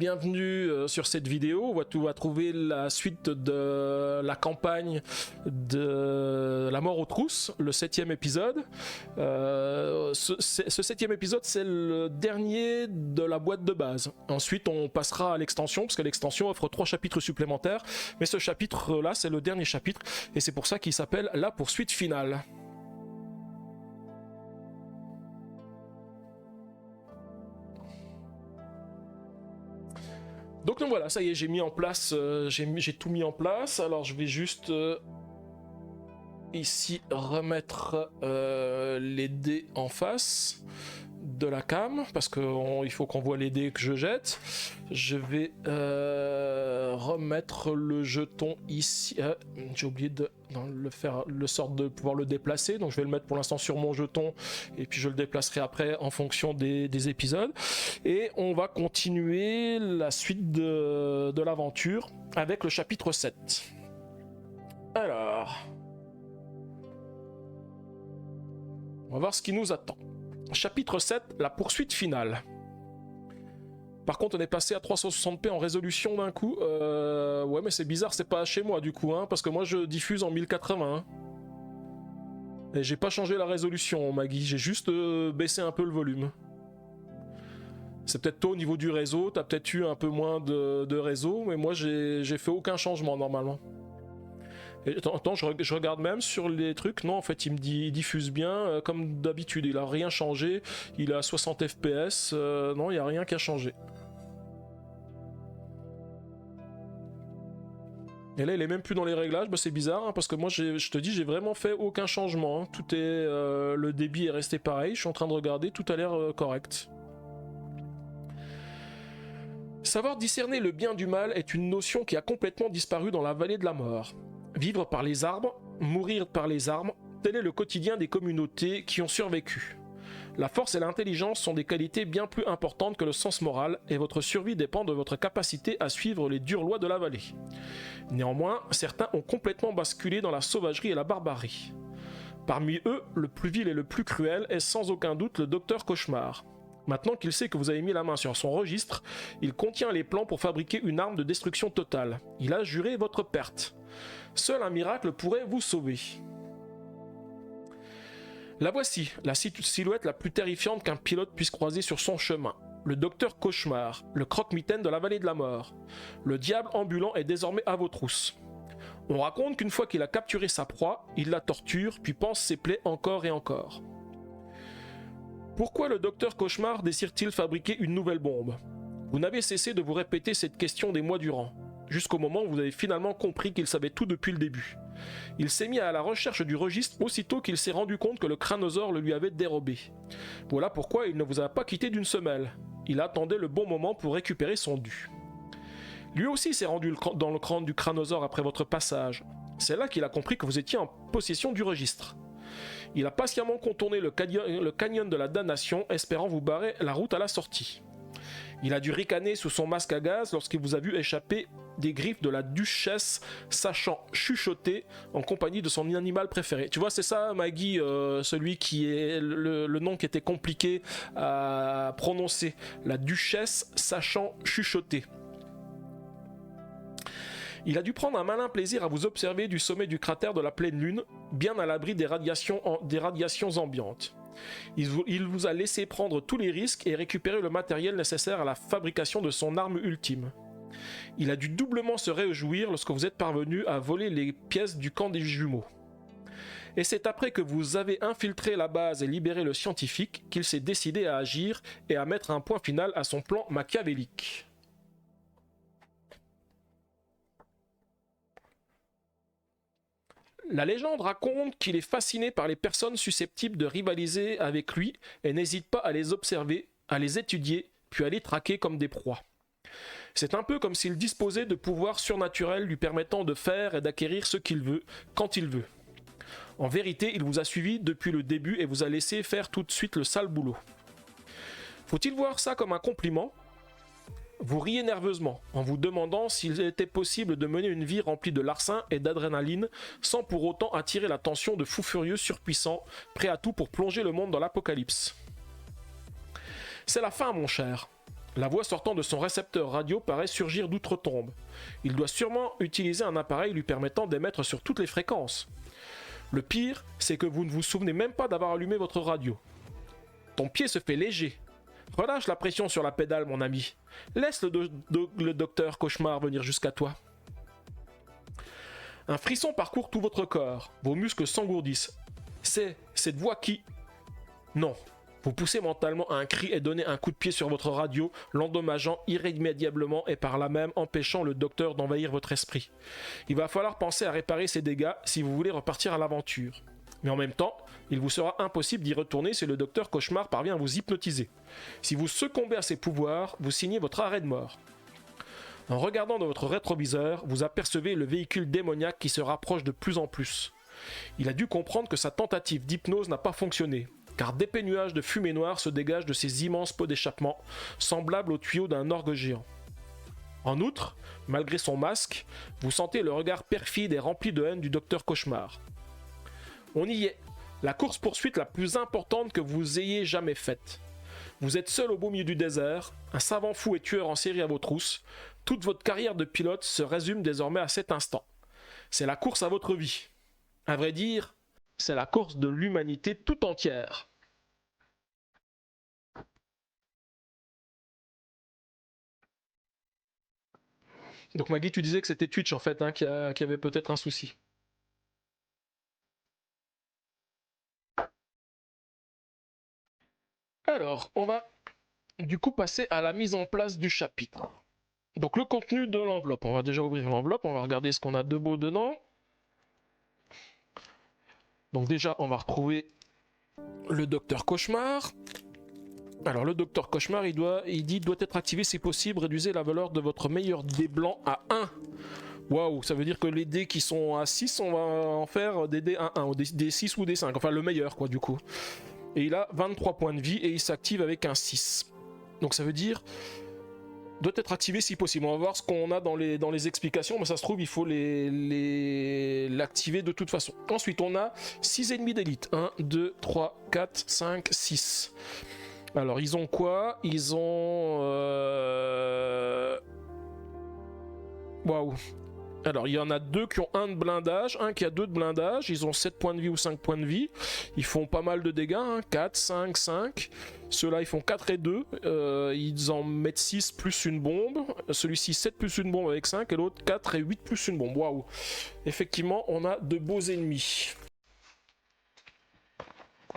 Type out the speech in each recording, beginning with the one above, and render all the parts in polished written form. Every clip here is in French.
bienvenue sur cette vidéo. On va trouver la suite de la campagne de La mort aux trousses, le 7e épisode. Ce 7e épisode, c'est le dernier de la boîte de base. Ensuite, on passera à l'extension, parce que l'extension offre 3 chapitres supplémentaires. Mais ce chapitre-là, c'est le dernier chapitre, et c'est pour ça qu'il s'appelle La poursuite finale. Donc voilà, ça y est, j'ai mis en place, j'ai tout mis en place. Alors je vais juste ici remettre les dés en face de la cam, parce qu'il faut qu'on voit les dés que je jette. Je vais remettre le jeton ici. J'ai oublié de le sort de pouvoir le déplacer, donc je vais le mettre pour l'instant sur mon jeton, et puis je le déplacerai après en fonction des épisodes. Et on va continuer la suite de l'aventure avec le chapitre 7. Alors, on va voir ce qui nous attend. Chapitre 7, la poursuite finale. Par contre, on est passé à 360p en résolution d'un coup. Ouais, mais c'est bizarre, c'est pas chez moi du coup, hein, parce que moi je diffuse en 1080. Hein. Et j'ai pas changé la résolution, Maggie, j'ai juste baissé un peu le volume. C'est peut-être toi au niveau du réseau, t'as peut-être eu un peu moins de réseau, mais moi j'ai fait aucun changement normalement. Et attends, je regarde même sur les trucs, non en fait il diffuse bien comme d'habitude, il a rien changé, il est à 60 fps, non il n'y a rien qui a changé. Et là il est même plus dans les réglages, bah, c'est bizarre hein, parce que moi je te dis j'ai vraiment fait aucun changement, hein. Tout est, le débit est resté pareil, je suis en train de regarder, tout a l'air correct. Savoir discerner le bien du mal est une notion qui a complètement disparu dans la vallée de la mort. Vivre par les arbres, mourir par les armes, tel est le quotidien des communautés qui ont survécu. La force et l'intelligence sont des qualités bien plus importantes que le sens moral, et votre survie dépend de votre capacité à suivre les dures lois de la vallée. Néanmoins, certains ont complètement basculé dans la sauvagerie et la barbarie. Parmi eux, le plus vil et le plus cruel est sans aucun doute le docteur Cauchemar. Maintenant qu'il sait que vous avez mis la main sur son registre, il contient les plans pour fabriquer une arme de destruction totale. Il a juré votre perte. Seul un miracle pourrait vous sauver. La voici, la silhouette la plus terrifiante qu'un pilote puisse croiser sur son chemin. Le docteur Cauchemar, le croque-mitaine de la vallée de la mort. Le diable ambulant est désormais à vos trousses. On raconte qu'une fois qu'il a capturé sa proie, il la torture, puis panse ses plaies encore et encore. Pourquoi le docteur Cauchemar désire-t-il fabriquer une nouvelle bombe? Vous n'avez cessé de vous répéter cette question des mois durant, jusqu'au moment où vous avez finalement compris qu'il savait tout depuis le début. Il s'est mis à la recherche du registre aussitôt qu'il s'est rendu compte que le crânosaure le lui avait dérobé. Voilà pourquoi il ne vous a pas quitté d'une semelle. Il attendait le bon moment pour récupérer son dû. Lui aussi s'est rendu dans le crâne du crânosaure après votre passage. C'est là qu'il a compris que vous étiez en possession du registre. Il a patiemment contourné le canyon de la damnation, espérant vous barrer la route à la sortie. Il a dû ricaner sous son masque à gaz lorsqu'il vous a vu échapper des griffes de la duchesse, sachant chuchoter en compagnie de son animal préféré. Tu vois, c'est ça, Maggie, celui qui est le nom qui était compliqué à prononcer. La duchesse, sachant chuchoter. Il a dû prendre un malin plaisir à vous observer du sommet du cratère de la pleine lune, bien à l'abri des radiations ambiantes. Il vous a laissé prendre tous les risques et récupérer le matériel nécessaire à la fabrication de son arme ultime. Il a dû doublement se réjouir lorsque vous êtes parvenu à voler les pièces du camp des jumeaux. Et c'est après que vous avez infiltré la base et libéré le scientifique qu'il s'est décidé à agir et à mettre un point final à son plan machiavélique. La légende raconte qu'il est fasciné par les personnes susceptibles de rivaliser avec lui et n'hésite pas à les observer, à les étudier, puis à les traquer comme des proies. C'est un peu comme s'il disposait de pouvoirs surnaturels lui permettant de faire et d'acquérir ce qu'il veut, quand il veut. En vérité, il vous a suivi depuis le début et vous a laissé faire tout de suite le sale boulot. Faut-il voir ça comme un compliment ? Vous riez nerveusement, en vous demandant s'il était possible de mener une vie remplie de larcin et d'adrénaline, sans pour autant attirer l'attention de fous furieux surpuissants, prêts à tout pour plonger le monde dans l'apocalypse. C'est la fin, mon cher. La voix sortant de son récepteur radio paraît surgir d'outre-tombe. Il doit sûrement utiliser un appareil lui permettant d'émettre sur toutes les fréquences. Le pire, c'est que vous ne vous souvenez même pas d'avoir allumé votre radio. Ton pied se fait léger. Relâche la pression sur la pédale, mon ami. Laisse le docteur Cauchemar venir jusqu'à toi. Un frisson parcourt tout votre corps. Vos muscles s'engourdissent. C'est cette voix qui... Non. Vous poussez mentalement un cri et donnez un coup de pied sur votre radio, l'endommageant irrémédiablement et par là même empêchant le docteur d'envahir votre esprit. Il va falloir penser à réparer ces dégâts si vous voulez repartir à l'aventure. Mais en même temps, il vous sera impossible d'y retourner si le docteur Cauchemar parvient à vous hypnotiser. Si vous succombez à ses pouvoirs, vous signez votre arrêt de mort. En regardant dans votre rétroviseur, vous apercevez le véhicule démoniaque qui se rapproche de plus en plus. Il a dû comprendre que sa tentative d'hypnose n'a pas fonctionné, car d'épais nuages de fumée noire se dégagent de ces immenses pots d'échappement, semblables aux tuyaux d'un orgue géant. En outre, malgré son masque, vous sentez le regard perfide et rempli de haine du docteur Cauchemar. On y est, la course-poursuite la plus importante que vous ayez jamais faite. Vous êtes seul au beau milieu du désert, un savant fou et tueur en série à vos trousses. Toute votre carrière de pilote se résume désormais à cet instant. C'est la course à votre vie. À vrai dire, c'est la course de l'humanité tout entière. Donc Maggie, tu disais que c'était Twitch en fait, qui avait peut-être un souci. Alors, on va du coup passer à la mise en place du chapitre. Donc le contenu de l'enveloppe, on va déjà ouvrir l'enveloppe, on va regarder ce qu'on a de beau dedans. Donc déjà, on va retrouver le docteur Cauchemar. Alors le docteur Cauchemar, il doit être activé si possible, réduisez la valeur de votre meilleur dé blanc à 1. Waouh, ça veut dire que les dés qui sont à 6, on va en faire des dés à 1, ou des 6 ou des 5, enfin le meilleur quoi du coup. Et il a 23 points de vie et il s'active avec un 6. Donc ça veut dire doit être activé si possible. On va voir ce qu'on a dans les explications, mais ça se trouve il faut l'activer de toute façon. Ensuite on a 6 ennemis d'élite. 1, 2, 3, 4, 5, 6. Alors ils ont quoi? Ils ont... Waouh. Alors il y en a 2 qui ont 1 de blindage, un qui a 2 de blindage, ils ont 7 points de vie ou 5 points de vie, ils font pas mal de dégâts, 4, 5, 5, ceux-là ils font 4 et 2, ils en mettent 6 plus une bombe, celui-ci 7 plus une bombe avec 5 et l'autre 4 et 8 plus une bombe, waouh. Effectivement on a de beaux ennemis.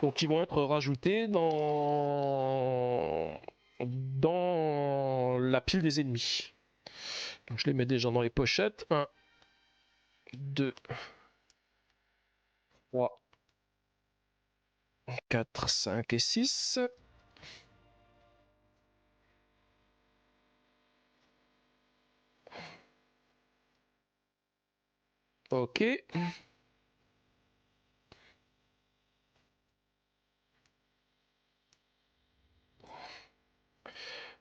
Donc ils vont être rajoutés dans la pile des ennemis. Donc je les mets déjà dans les pochettes. 1, 2, 3, 4, 5 et 6. Ok.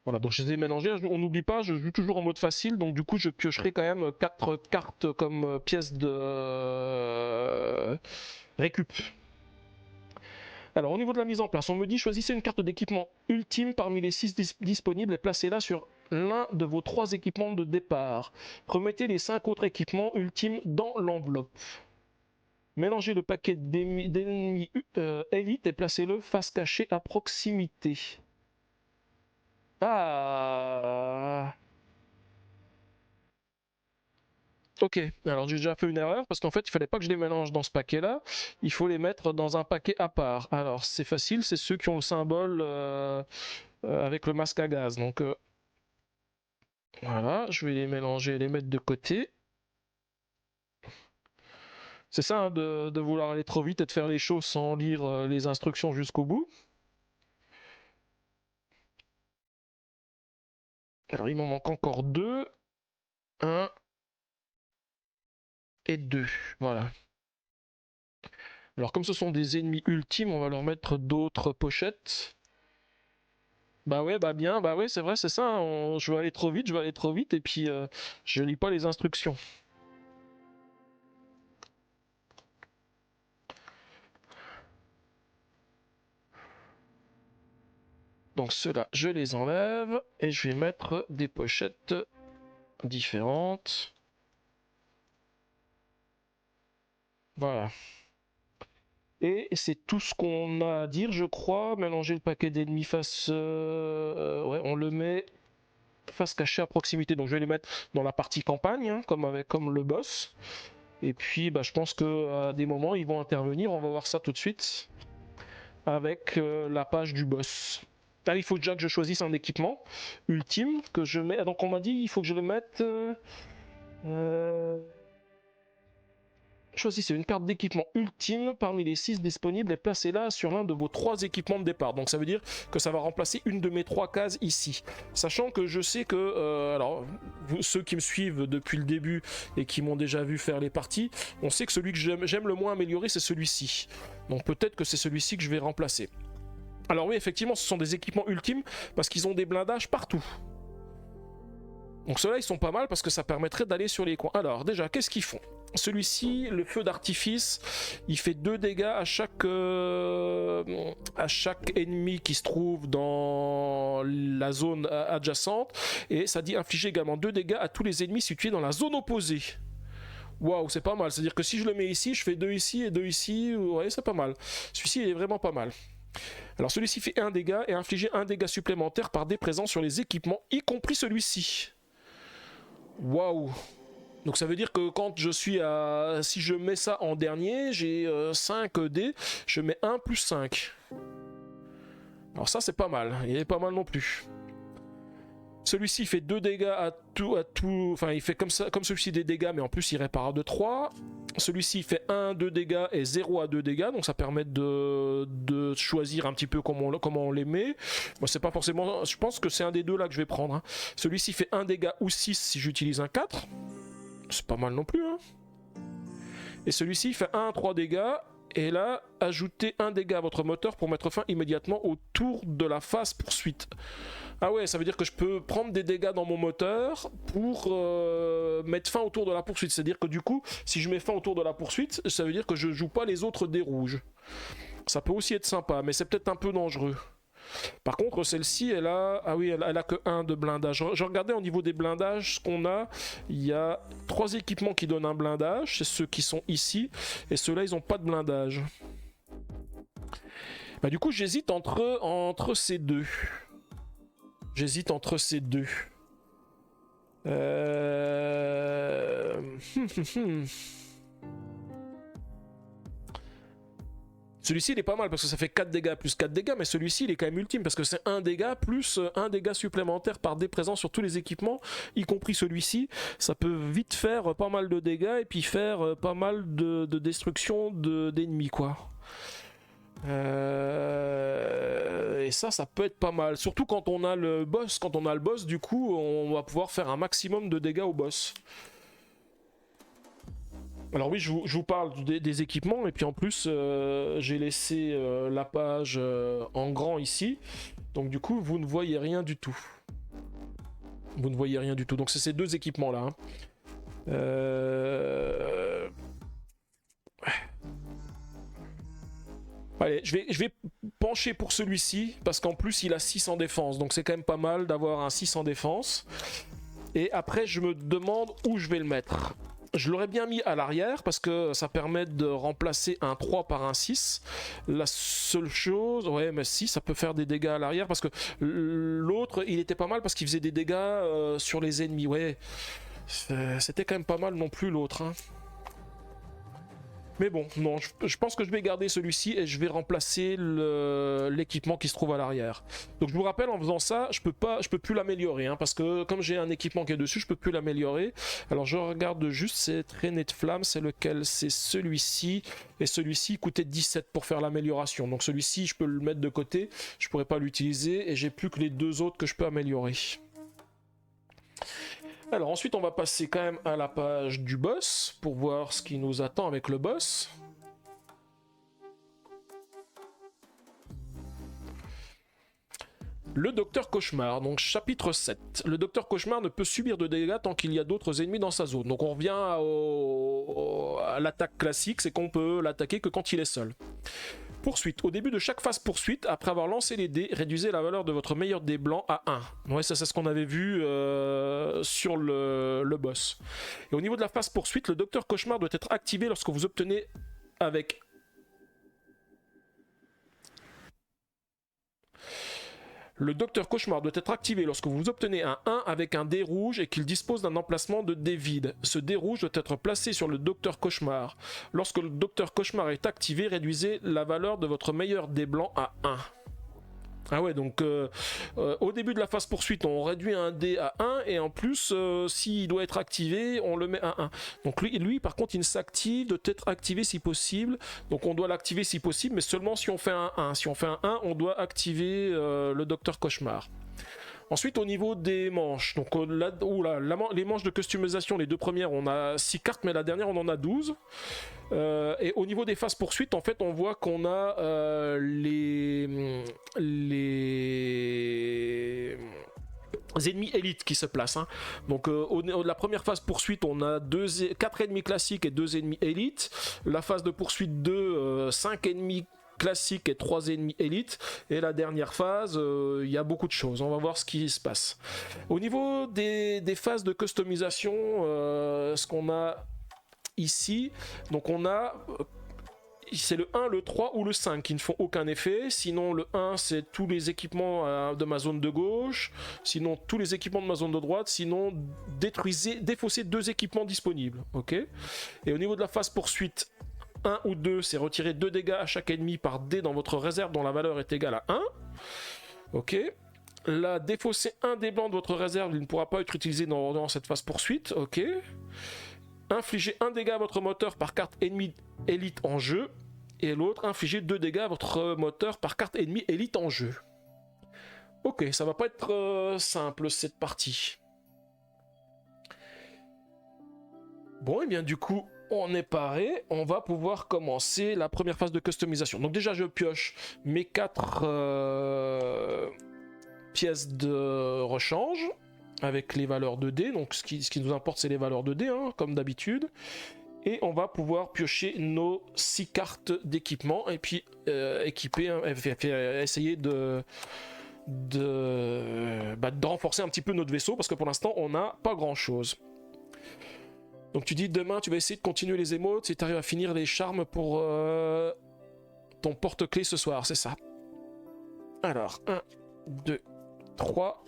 Voilà, donc je les ai mélangés. On n'oublie pas, je joue toujours en mode facile, donc du coup je piocherai quand même 4 cartes comme pièce de récup. Alors au niveau de la mise en place, on me dit choisissez une carte d'équipement ultime parmi les 6 disponibles et placez-la sur l'un de vos 3 équipements de départ. Remettez les 5 autres équipements ultimes dans l'enveloppe. Mélangez le paquet d'ennemis élite et placez-le face cachée à proximité. Ah. Ok, alors j'ai déjà fait une erreur parce qu'en fait il fallait pas que je les mélange dans ce paquet là, il faut les mettre dans un paquet à part. Alors c'est facile, c'est ceux qui ont le symbole avec le masque à gaz. Donc voilà, je vais les mélanger et les mettre de côté. C'est ça hein, de vouloir aller trop vite et de faire les choses sans lire les instructions jusqu'au bout. Alors il m'en manque encore 2. 1 et 2. Voilà. Alors comme ce sont des ennemis ultimes, on va leur mettre d'autres pochettes. Bah ouais, bah bien, bah ouais, c'est vrai, c'est ça. Je vais aller trop vite, et puis je lis pas les instructions. Donc ceux-là, je les enlève et je vais mettre des pochettes différentes. Voilà. Et c'est tout ce qu'on a à dire, je crois. Mélanger le paquet d'ennemis face... ouais, on le met face cachée à proximité. Donc je vais les mettre dans la partie campagne, hein, comme le boss. Et puis bah, je pense qu'à des moments, ils vont intervenir. On va voir ça tout de suite avec la page du boss. Là, il faut déjà que je choisisse un équipement ultime que je mets. Donc on m'a dit il faut que je le mette... Choisissez une carte d'équipement ultime parmi les 6 disponibles et placez-la sur l'un de vos 3 équipements de départ. Donc ça veut dire que ça va remplacer une de mes 3 cases ici. Sachant que je sais que, alors, ceux qui me suivent depuis le début et qui m'ont déjà vu faire les parties, on sait que celui que j'aime le moins améliorer, c'est celui-ci. Donc peut-être que c'est celui-ci que je vais remplacer. Alors oui, effectivement, ce sont des équipements ultimes parce qu'ils ont des blindages partout. Donc ceux-là, ils sont pas mal parce que ça permettrait d'aller sur les coins. Alors déjà, qu'est-ce qu'ils font? Celui-ci, le feu d'artifice, il fait 2 dégâts à chaque ennemi qui se trouve dans la zone adjacente. Et ça dit infliger également 2 dégâts à tous les ennemis situés dans la zone opposée. Waouh, c'est pas mal. C'est-à-dire que si je le mets ici, je fais 2 ici et 2 ici. Ouais, c'est pas mal. Celui-ci, il est vraiment pas mal. Alors celui-ci fait 1 dégât et infliger 1 dégât supplémentaire par dé présent sur les équipements, y compris celui-ci. Waouh! Donc ça veut dire que quand je suis à... Si je mets ça en dernier, j'ai 5 dés, je mets 1 plus 5. Alors ça c'est pas mal, il est pas mal non plus. Celui-ci fait 2 dégâts à tout... Enfin il fait comme celui-ci des dégâts, mais en plus il répare de 3. Celui-ci fait 1, 2 dégâts et 0 à 2 dégâts, donc ça permet de choisir un petit peu comment on les met. Moi c'est pas forcément... Je pense que c'est un des deux là que je vais prendre. Hein. Celui-ci fait 1 dégât ou 6 si j'utilise un 4. C'est pas mal non plus. Hein. Et celui-ci fait 1 à 3 dégâts. Et là, ajoutez 1 dégât à votre moteur pour mettre fin immédiatement au tour de la phase poursuite. Ah ouais, ça veut dire que je peux prendre des dégâts dans mon moteur pour mettre fin au tour de la poursuite. C'est-à-dire que du coup, si je mets fin au tour de la poursuite, ça veut dire que je joue pas les autres dés rouges. Ça peut aussi être sympa, mais c'est peut-être un peu dangereux. Par contre, celle-ci, elle a... Ah oui, elle a que 1 de blindage. Je regardais au niveau des blindages, ce qu'on a. Il y a 3 équipements qui donnent un blindage. C'est ceux qui sont ici. Et ceux-là, ils n'ont pas de blindage. Bah, du coup, j'hésite entre ces deux. J'hésite entre ces deux. Celui-ci il est pas mal parce que ça fait 4 dégâts plus 4 dégâts, mais celui-ci il est quand même ultime parce que c'est 1 dégât plus 1 dégât supplémentaire par dé présent sur tous les équipements, y compris celui-ci. Ça peut vite faire pas mal de dégâts et puis faire pas mal de destruction d'ennemis quoi. Et ça peut être pas mal. Surtout quand on a le boss. Quand on a le boss, du coup, on va pouvoir faire un maximum de dégâts au boss. Alors oui, je vous parle des équipements et puis en plus j'ai laissé la page en grand ici, donc du coup vous ne voyez rien du tout. Vous ne voyez rien du tout, donc c'est ces 2 équipements là. Allez, je vais pencher pour celui-ci parce qu'en plus il a 6 en défense, donc c'est quand même pas mal d'avoir un 6 en défense. Et après je me demande où je vais le mettre. Je l'aurais bien mis à l'arrière parce que ça permet de remplacer un 3 par un 6. La seule chose... Ouais, mais si, ça peut faire des dégâts à l'arrière parce que l'autre, il était pas mal parce qu'il faisait des dégâts sur les ennemis. Ouais, c'était quand même pas mal non plus l'autre. Hein. Mais bon, non, je pense que je vais garder celui-ci et je vais remplacer l'équipement qui se trouve à l'arrière. Donc je vous rappelle, en faisant ça, je peux plus l'améliorer, hein, parce que comme j'ai un équipement qui est dessus, je peux plus l'améliorer. Alors je regarde juste ces traînées de flammes, c'est lequel? C'est celui-ci, et celui-ci coûtait 17 pour faire l'amélioration. Donc celui-ci, je peux le mettre de côté, je pourrais pas l'utiliser, et j'ai plus que les 2 autres que je peux améliorer. Alors ensuite on va passer quand même à la page du boss pour voir ce qui nous attend avec le boss. Le Docteur Cauchemar, donc chapitre 7. Le Docteur Cauchemar ne peut subir de dégâts tant qu'il y a d'autres ennemis dans sa zone. Donc on revient à l'attaque classique, c'est qu'on peut l'attaquer que quand il est seul. Poursuite. Au début de chaque phase poursuite, après avoir lancé les dés, réduisez la valeur de votre meilleur dé blanc à 1. Ouais, ça c'est ce qu'on avait vu sur le boss. Et au niveau de la phase poursuite, le docteur cauchemar doit être activé lorsque vous obtenez avec... Le docteur cauchemar doit être activé lorsque vous obtenez un 1 avec un dé rouge et qu'il dispose d'un emplacement de dé vide. Ce dé rouge doit être placé sur le docteur cauchemar. Lorsque le docteur cauchemar est activé, réduisez la valeur de votre meilleur dé blanc à 1. Ah ouais, donc au début de la phase poursuite, on réduit un dé à 1 et en plus, s'il doit être activé, on le met à 1. Donc lui par contre, il s'active, doit être activé si possible. Donc on doit l'activer si possible, mais seulement si on fait un 1. Si on fait un 1, on doit activer le docteur cauchemar. Ensuite, au niveau des manches, donc les manches de customisation, les deux premières, on a 6 cartes, mais la dernière, on en a 12. Et au niveau des phases poursuites, en fait, on voit qu'on a les ennemis élites qui se placent. Hein. Donc, la première phase poursuite, on a 4 ennemis classiques et 2 ennemis élites. La phase de poursuite 2, 5 ennemis classique et 3 ennemis élites, et la dernière phase, il y a beaucoup de choses, on va voir ce qui se passe. Au niveau des phases de customisation, ce qu'on a ici, donc on a c'est le 1, le 3 ou le 5 qui ne font aucun effet. Sinon le 1 c'est tous les équipements de ma zone de gauche, sinon tous les équipements de ma zone de droite, sinon défaussez 2 équipements disponibles. Ok. Et au niveau de la phase poursuite 1 ou 2, c'est retirer 2 dégâts à chaque ennemi par dé dans votre réserve dont la valeur est égale à 1. Ok. Là, défausser un dé blanc de votre réserve, il ne pourra pas être utilisé dans cette phase poursuite. Ok. Infliger 1 dégât à votre moteur par carte ennemie élite en jeu. Et l'autre, infliger 2 dégâts à votre moteur par carte ennemie élite en jeu. Ok, ça va pas être simple cette partie. Bon, et bien du coup, on est paré, on va pouvoir commencer la première phase de customisation. Donc déjà, je pioche mes 4 pièces de rechange avec les valeurs de dés. Donc ce qui nous importe, c'est les valeurs de dés, hein, comme d'habitude. Et on va pouvoir piocher nos 6 cartes d'équipement et puis équiper, hein, essayer de renforcer un petit peu notre vaisseau parce que pour l'instant, on n'a pas grand-chose. Donc tu dis demain tu vas essayer de continuer les émotes si tu arrives à finir les charmes pour ton porte-clés ce soir, c'est ça. Alors 1, 2, 3,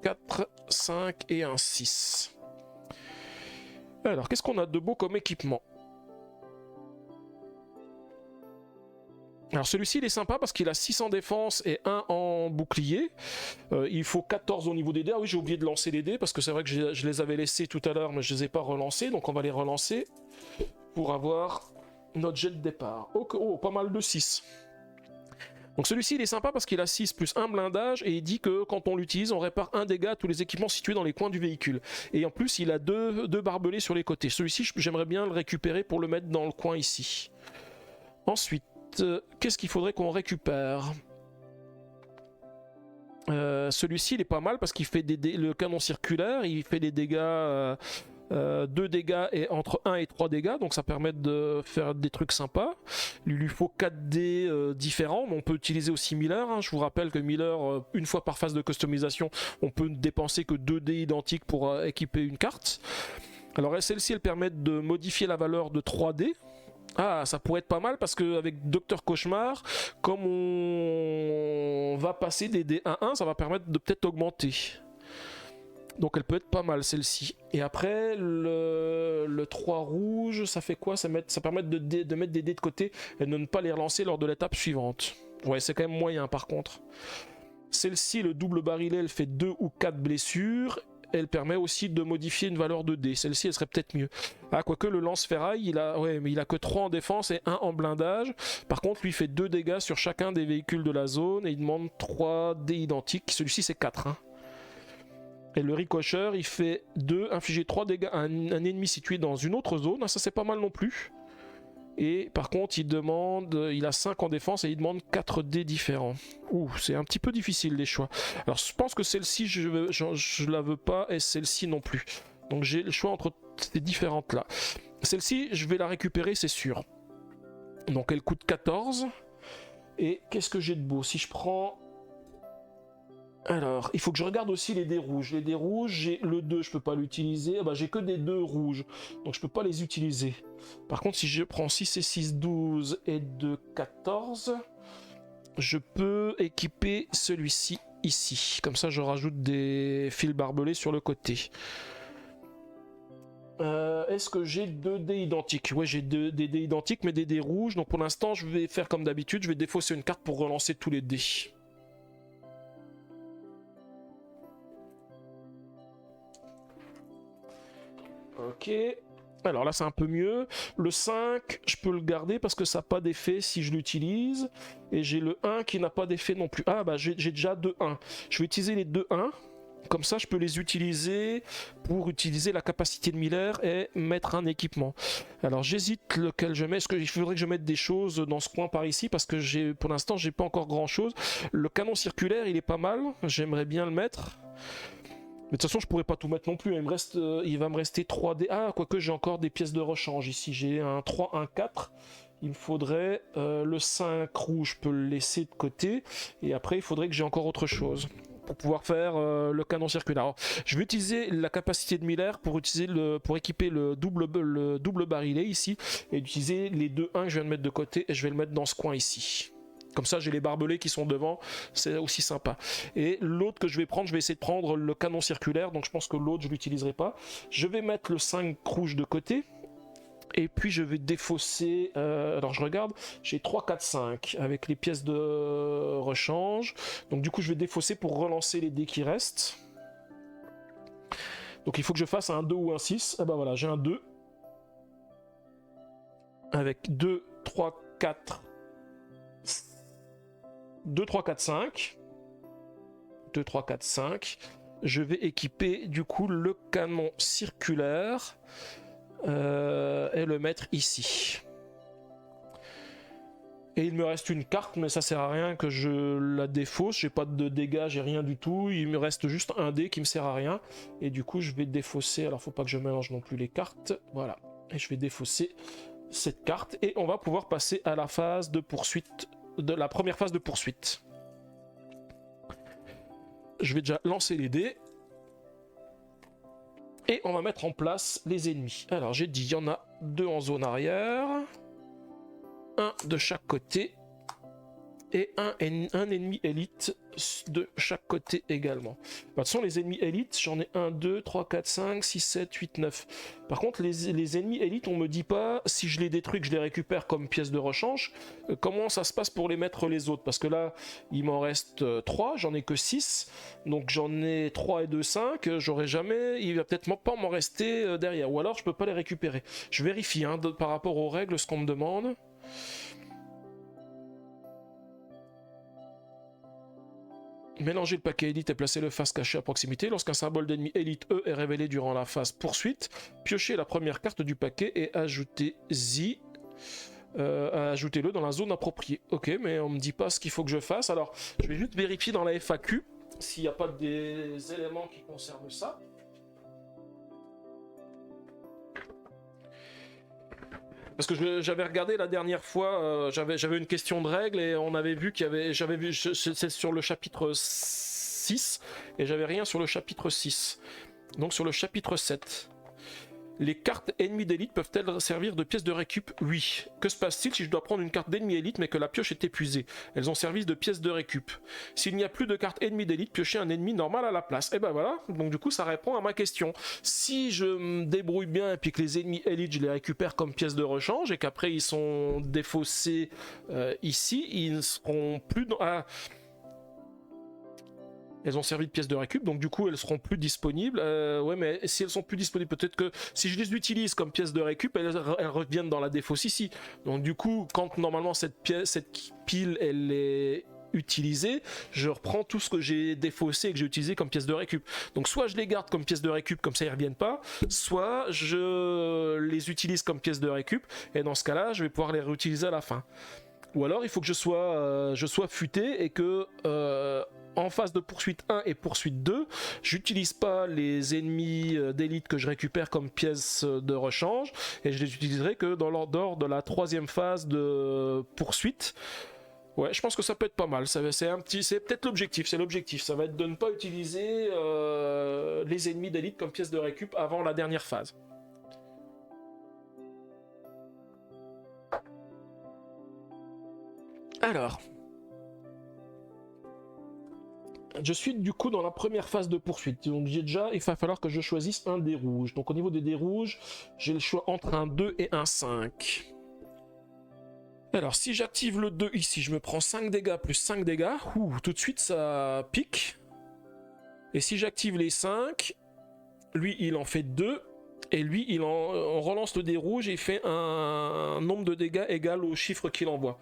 4, 5 et un 6. Alors qu'est-ce qu'on a de beau comme équipement? Alors celui-ci il est sympa parce qu'il a 6 en défense et 1 en bouclier. Il faut 14 au niveau des dés. Ah oui, j'ai oublié de lancer les dés parce que c'est vrai que je les avais laissés tout à l'heure mais je les ai pas relancés. Donc on va les relancer pour avoir notre jet de départ. Oh, pas mal de 6. Donc celui-ci il est sympa parce qu'il a 6 plus 1 blindage et il dit que quand on l'utilise on répare 1 dégât à tous les équipements situés dans les coins du véhicule. Et en plus il a 2 barbelés sur les côtés. Celui-ci j'aimerais bien le récupérer pour le mettre dans le coin ici. Ensuite, qu'est-ce qu'il faudrait qu'on récupère? Celui-ci il est pas mal parce qu'il fait le canon circulaire, il fait des dégâts 2 dégâts et entre 1 et 3 dégâts, donc ça permet de faire des trucs sympas. Il lui faut 4 dés différents, mais on peut utiliser aussi Miller, hein. Je vous rappelle que Miller, une fois par phase de customisation, on peut dépenser que 2 dés identiques pour équiper une carte. Alors celle-ci elle permet de modifier la valeur de 3 dés. Ah, ça pourrait être pas mal parce qu'avec Docteur Cauchemar, comme on va passer des dés 1-1, ça va permettre de peut-être augmenter. Donc elle peut être pas mal celle-ci. Et après, le 3 rouge, ça fait quoi? Ça permet de mettre des dés de côté et de ne pas les relancer lors de l'étape suivante. Ouais, c'est quand même moyen par contre. Celle-ci, le double barillet, elle fait 2 ou 4 blessures. Elle permet aussi de modifier une valeur de dés. Celle-ci, elle serait peut-être mieux. Ah, quoique le lance-ferraille, mais il a que 3 en défense et 1 en blindage. Par contre, lui, il fait 2 dégâts sur chacun des véhicules de la zone et il demande 3 dés identiques. Celui-ci, c'est 4. Hein. Et le ricocheur, il fait 2, infliger 3 dégâts à un ennemi situé dans une autre zone. Ah, ça, c'est pas mal non plus. Et par contre, il a 5 en défense et il demande 4 dés différents. Ouh, c'est un petit peu difficile les choix. Alors je pense que celle-ci, je la veux pas et celle-ci non plus. Donc j'ai le choix entre ces différentes là. Celle-ci, je vais la récupérer, c'est sûr. Donc elle coûte 14. Et qu'est-ce que j'ai de beau? Si je prends... Alors, il faut que je regarde aussi les dés rouges. Les dés rouges, j'ai le 2, je peux pas l'utiliser. Ah bah, j'ai que des 2 rouges, donc je peux pas les utiliser. Par contre, si je prends 6 et 6, 12 et 2, 14, je peux équiper celui-ci ici. Comme ça, je rajoute des fils barbelés sur le côté. Est-ce que j'ai 2 dés identiques? Ouais, j'ai des dés identiques, mais des dés rouges. Donc pour l'instant, je vais faire comme d'habitude. Je vais défausser une carte pour relancer tous les dés. Ok. Alors là, c'est un peu mieux. Le 5, je peux le garder parce que ça n'a pas d'effet si je l'utilise. Et j'ai le 1 qui n'a pas d'effet non plus. Ah, bah j'ai déjà 2 1. Je vais utiliser les 2 1. Comme ça, je peux les utiliser pour utiliser la capacité de Miller et mettre un équipement. Alors, j'hésite lequel je mets. Est-ce qu'il faudrait que je mette des choses dans ce coin par ici? Parce que pour l'instant, j'ai pas encore grand-chose. Le canon circulaire, il est pas mal. J'aimerais bien le mettre. Mais de toute façon, je pourrais pas tout mettre non plus. Il va me rester 3 dés. Ah, quoique j'ai encore des pièces de rechange ici. J'ai un 3, un 4. Il me faudrait le 5 rouge, je peux le laisser de côté. Et après, il faudrait que j'ai encore autre chose pour pouvoir faire le canon circulaire. Alors, je vais utiliser la capacité de Miller pour équiper le double barillet ici. Et utiliser les 2 1 que je viens de mettre de côté. Et je vais le mettre dans ce coin ici. Comme ça, j'ai les barbelés qui sont devant, c'est aussi sympa. Et l'autre que je vais prendre, je vais essayer de prendre le canon circulaire, donc je pense que l'autre, je ne l'utiliserai pas. Je vais mettre le 5 rouge de côté, et puis je vais défausser... alors je regarde, j'ai 3, 4, 5, avec les pièces de rechange. Donc du coup, je vais défausser pour relancer les dés qui restent. Donc il faut que je fasse un 2 ou un 6. Et ben voilà, j'ai un 2. Avec 2, 3, 4... 2, 3, 4, 5. 2, 3, 4, 5. Je vais équiper du coup le canon circulaire et le mettre ici. Et il me reste une carte, mais ça sert à rien que je la défausse. J'ai pas de dégâts, j'ai rien du tout. Il me reste juste un dé qui me sert à rien. Et du coup, je vais défausser. Alors, faut pas que je mélange non plus les cartes. Voilà. Et je vais défausser cette carte. Et on va pouvoir passer à la phase de poursuite. De la première phase de poursuite. Je vais déjà lancer les dés. Et on va mettre en place les ennemis. Alors j'ai dit, il y en a 2 en zone arrière. 1 de chaque côté. Et un ennemi élite de chaque côté également. De toute façon, les ennemis élites, j'en ai 1, 2, 3, 4, 5, 6, 7, 8, 9. Par contre, les ennemis élites, on me dit pas, si je les détruis, que je les récupère comme pièces de rechange, comment ça se passe pour les mettre les autres? Parce que là, il m'en reste 3, j'en ai que 6. Donc j'en ai 3 et 2, 5. J'aurai jamais, il va peut-être pas m'en rester derrière. Ou alors, je peux pas les récupérer. Je vérifie par rapport aux règles ce qu'on me demande. Mélangez le paquet élite et placez le face caché à proximité. Lorsqu'un symbole d'ennemi élite E est révélé durant la phase poursuite, piochez la première carte du paquet et ajoutez-y. Ajoutez-le dans la zone appropriée. Ok, mais on me dit pas ce qu'il faut que je fasse. Alors, je vais juste vérifier dans la FAQ s'il n'y a pas des éléments qui concernent ça. Parce que j'avais regardé la dernière fois, j'avais une question de règles et on avait vu qu'il y avait, c'est sur le chapitre 6 et j'avais rien sur le chapitre 6. Donc sur le chapitre 7. Les cartes ennemies d'élite peuvent-elles servir de pièces de récup? Oui. Que se passe-t-il si je dois prendre une carte d'ennemi élite mais que la pioche est épuisée? Elles ont service de pièces de récup. S'il n'y a plus de carte ennemie d'élite, piochez un ennemi normal à la place. Et ben voilà, donc du coup ça répond à ma question. Si je me débrouille bien et puis que les ennemis élites je les récupère comme pièces de rechange et qu'après ils sont défaussés ici, ils ne seront plus dans... Elles ont servi de pièces de récup, donc du coup elles seront plus disponibles. Ouais, mais si elles sont plus disponibles, peut-être que si je les utilise comme pièces de récup, elles reviennent dans la défausse ici. Donc du coup, quand normalement cette pile elle est utilisée, je reprends tout ce que j'ai défaussé et que j'ai utilisé comme pièces de récup. Donc soit je les garde comme pièces de récup, comme ça ils reviennent pas, soit je les utilise comme pièces de récup, et dans ce cas-là, je vais pouvoir les réutiliser à la fin. Ou alors il faut que je sois futé et que en phase de poursuite 1 et poursuite 2, j'utilise pas les ennemis d'élite que je récupère comme pièces de rechange et je les utiliserai que dans l'ordre de la troisième phase de poursuite Ouais, je pense que ça peut être pas mal. C'est peut-être l'objectif. C'est l'objectif. Ça va être de ne pas utiliser les ennemis d'élite comme pièce de récup avant la dernière phase. Alors, je suis du coup dans la première phase de poursuite. Donc il va falloir que je choisisse un dé rouge. Donc au niveau des dés rouges, j'ai le choix entre un 2 et un 5. Alors si j'active le 2 ici, je me prends 5 dégâts plus 5 dégâts. Ouh, tout de suite ça pique. Et si j'active les 5, lui il en fait 2. Et lui on relance le dé rouge et il fait un nombre de dégâts égal au chiffre qu'il envoie.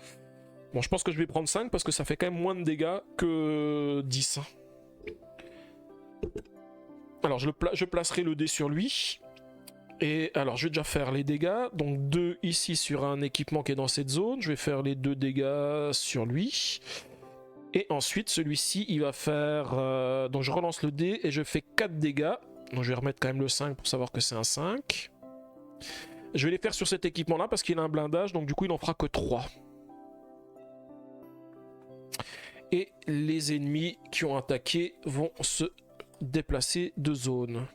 Bon, je pense que je vais prendre 5 parce que ça fait quand même moins de dégâts que 10. Alors je placerai le dé sur lui. Et alors je vais déjà faire les dégâts. Donc 2 ici sur un équipement qui est dans cette zone. Je vais faire les 2 dégâts sur lui. Et ensuite celui-ci il va faire... donc je relance le dé et je fais 4 dégâts. Donc je vais remettre quand même le 5 pour savoir que c'est un 5. Je vais les faire sur cet équipement là parce qu'il a un blindage. Donc du coup il en fera que 3. Et les ennemis qui ont attaqué vont se déplacer de zone.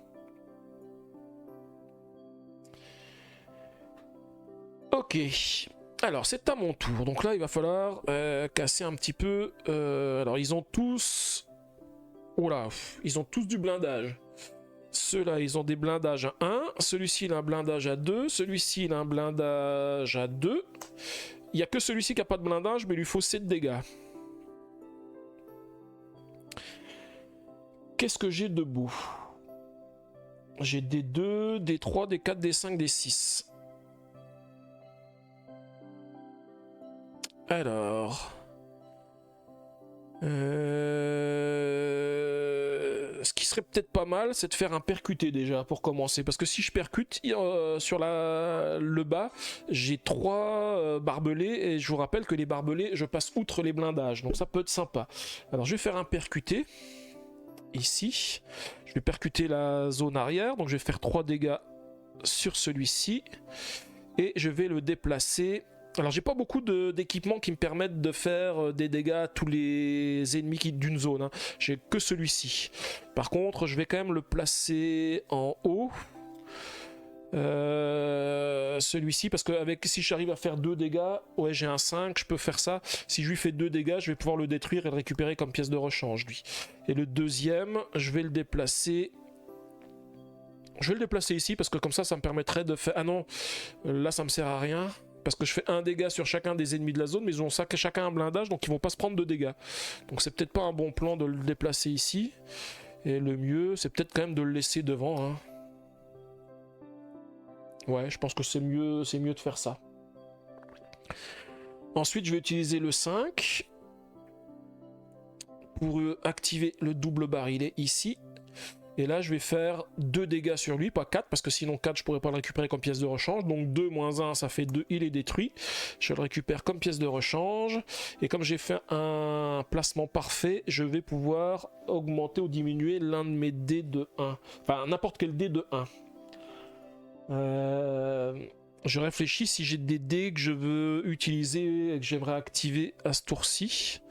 Ok, alors c'est à mon tour. Donc là il va falloir casser un petit peu. Alors ils ont tous... Oula, ils ont tous du blindage. Ceux-là ils ont des blindages à 1. Celui-ci il a un blindage à 2. Celui-ci il a un blindage à 2. Il n'y a que celui-ci qui n'a pas de blindage mais il lui faut 7 dégâts. Qu'est-ce que j'ai debout? J'ai des 2, des 3, des 4, des 5, des 6. Alors... Ce qui serait peut-être pas mal, c'est de faire un percuté déjà pour commencer. Parce que si je percute sur le bas, j'ai 3 barbelés. Et je vous rappelle que les barbelés, je passe outre les blindages. Donc ça peut être sympa. Alors je vais faire un percuté. Ici. Je vais percuter la zone arrière. Donc je vais faire 3 dégâts sur celui-ci. Et je vais le déplacer... Alors j'ai pas beaucoup d'équipements qui me permettent de faire des dégâts à tous les ennemis d'une zone, hein. J'ai que celui-ci. Par contre je vais quand même le placer en haut. Celui-ci parce que si j'arrive à faire 2 dégâts, ouais j'ai un 5, je peux faire ça. Si je lui fais 2 dégâts je vais pouvoir le détruire et le récupérer comme pièce de rechange lui. Et le deuxième je vais le déplacer... Je vais le déplacer ici parce que comme ça me permettrait de faire... Ah non, là ça me sert à rien. Parce que je fais un dégât sur chacun des ennemis de la zone, mais ils ont chacun un blindage, donc ils vont pas se prendre de dégâts. Donc c'est peut-être pas un bon plan de le déplacer ici. Et le mieux, c'est peut-être quand même de le laisser devant. Hein. Ouais, je pense que c'est mieux de faire ça. Ensuite, je vais utiliser le 5 pour activer le double barillet ici. Et là, je vais faire 2 dégâts sur lui, pas 4, parce que sinon 4, je pourrais pas le récupérer comme pièce de rechange. Donc 2 moins 1, ça fait 2, il est détruit. Je le récupère comme pièce de rechange. Et comme j'ai fait un placement parfait, je vais pouvoir augmenter ou diminuer l'un de mes dés de 1. Enfin, n'importe quel dé de 1. Je réfléchis si j'ai des dés que je veux utiliser et que j'aimerais activer à ce tour-ci.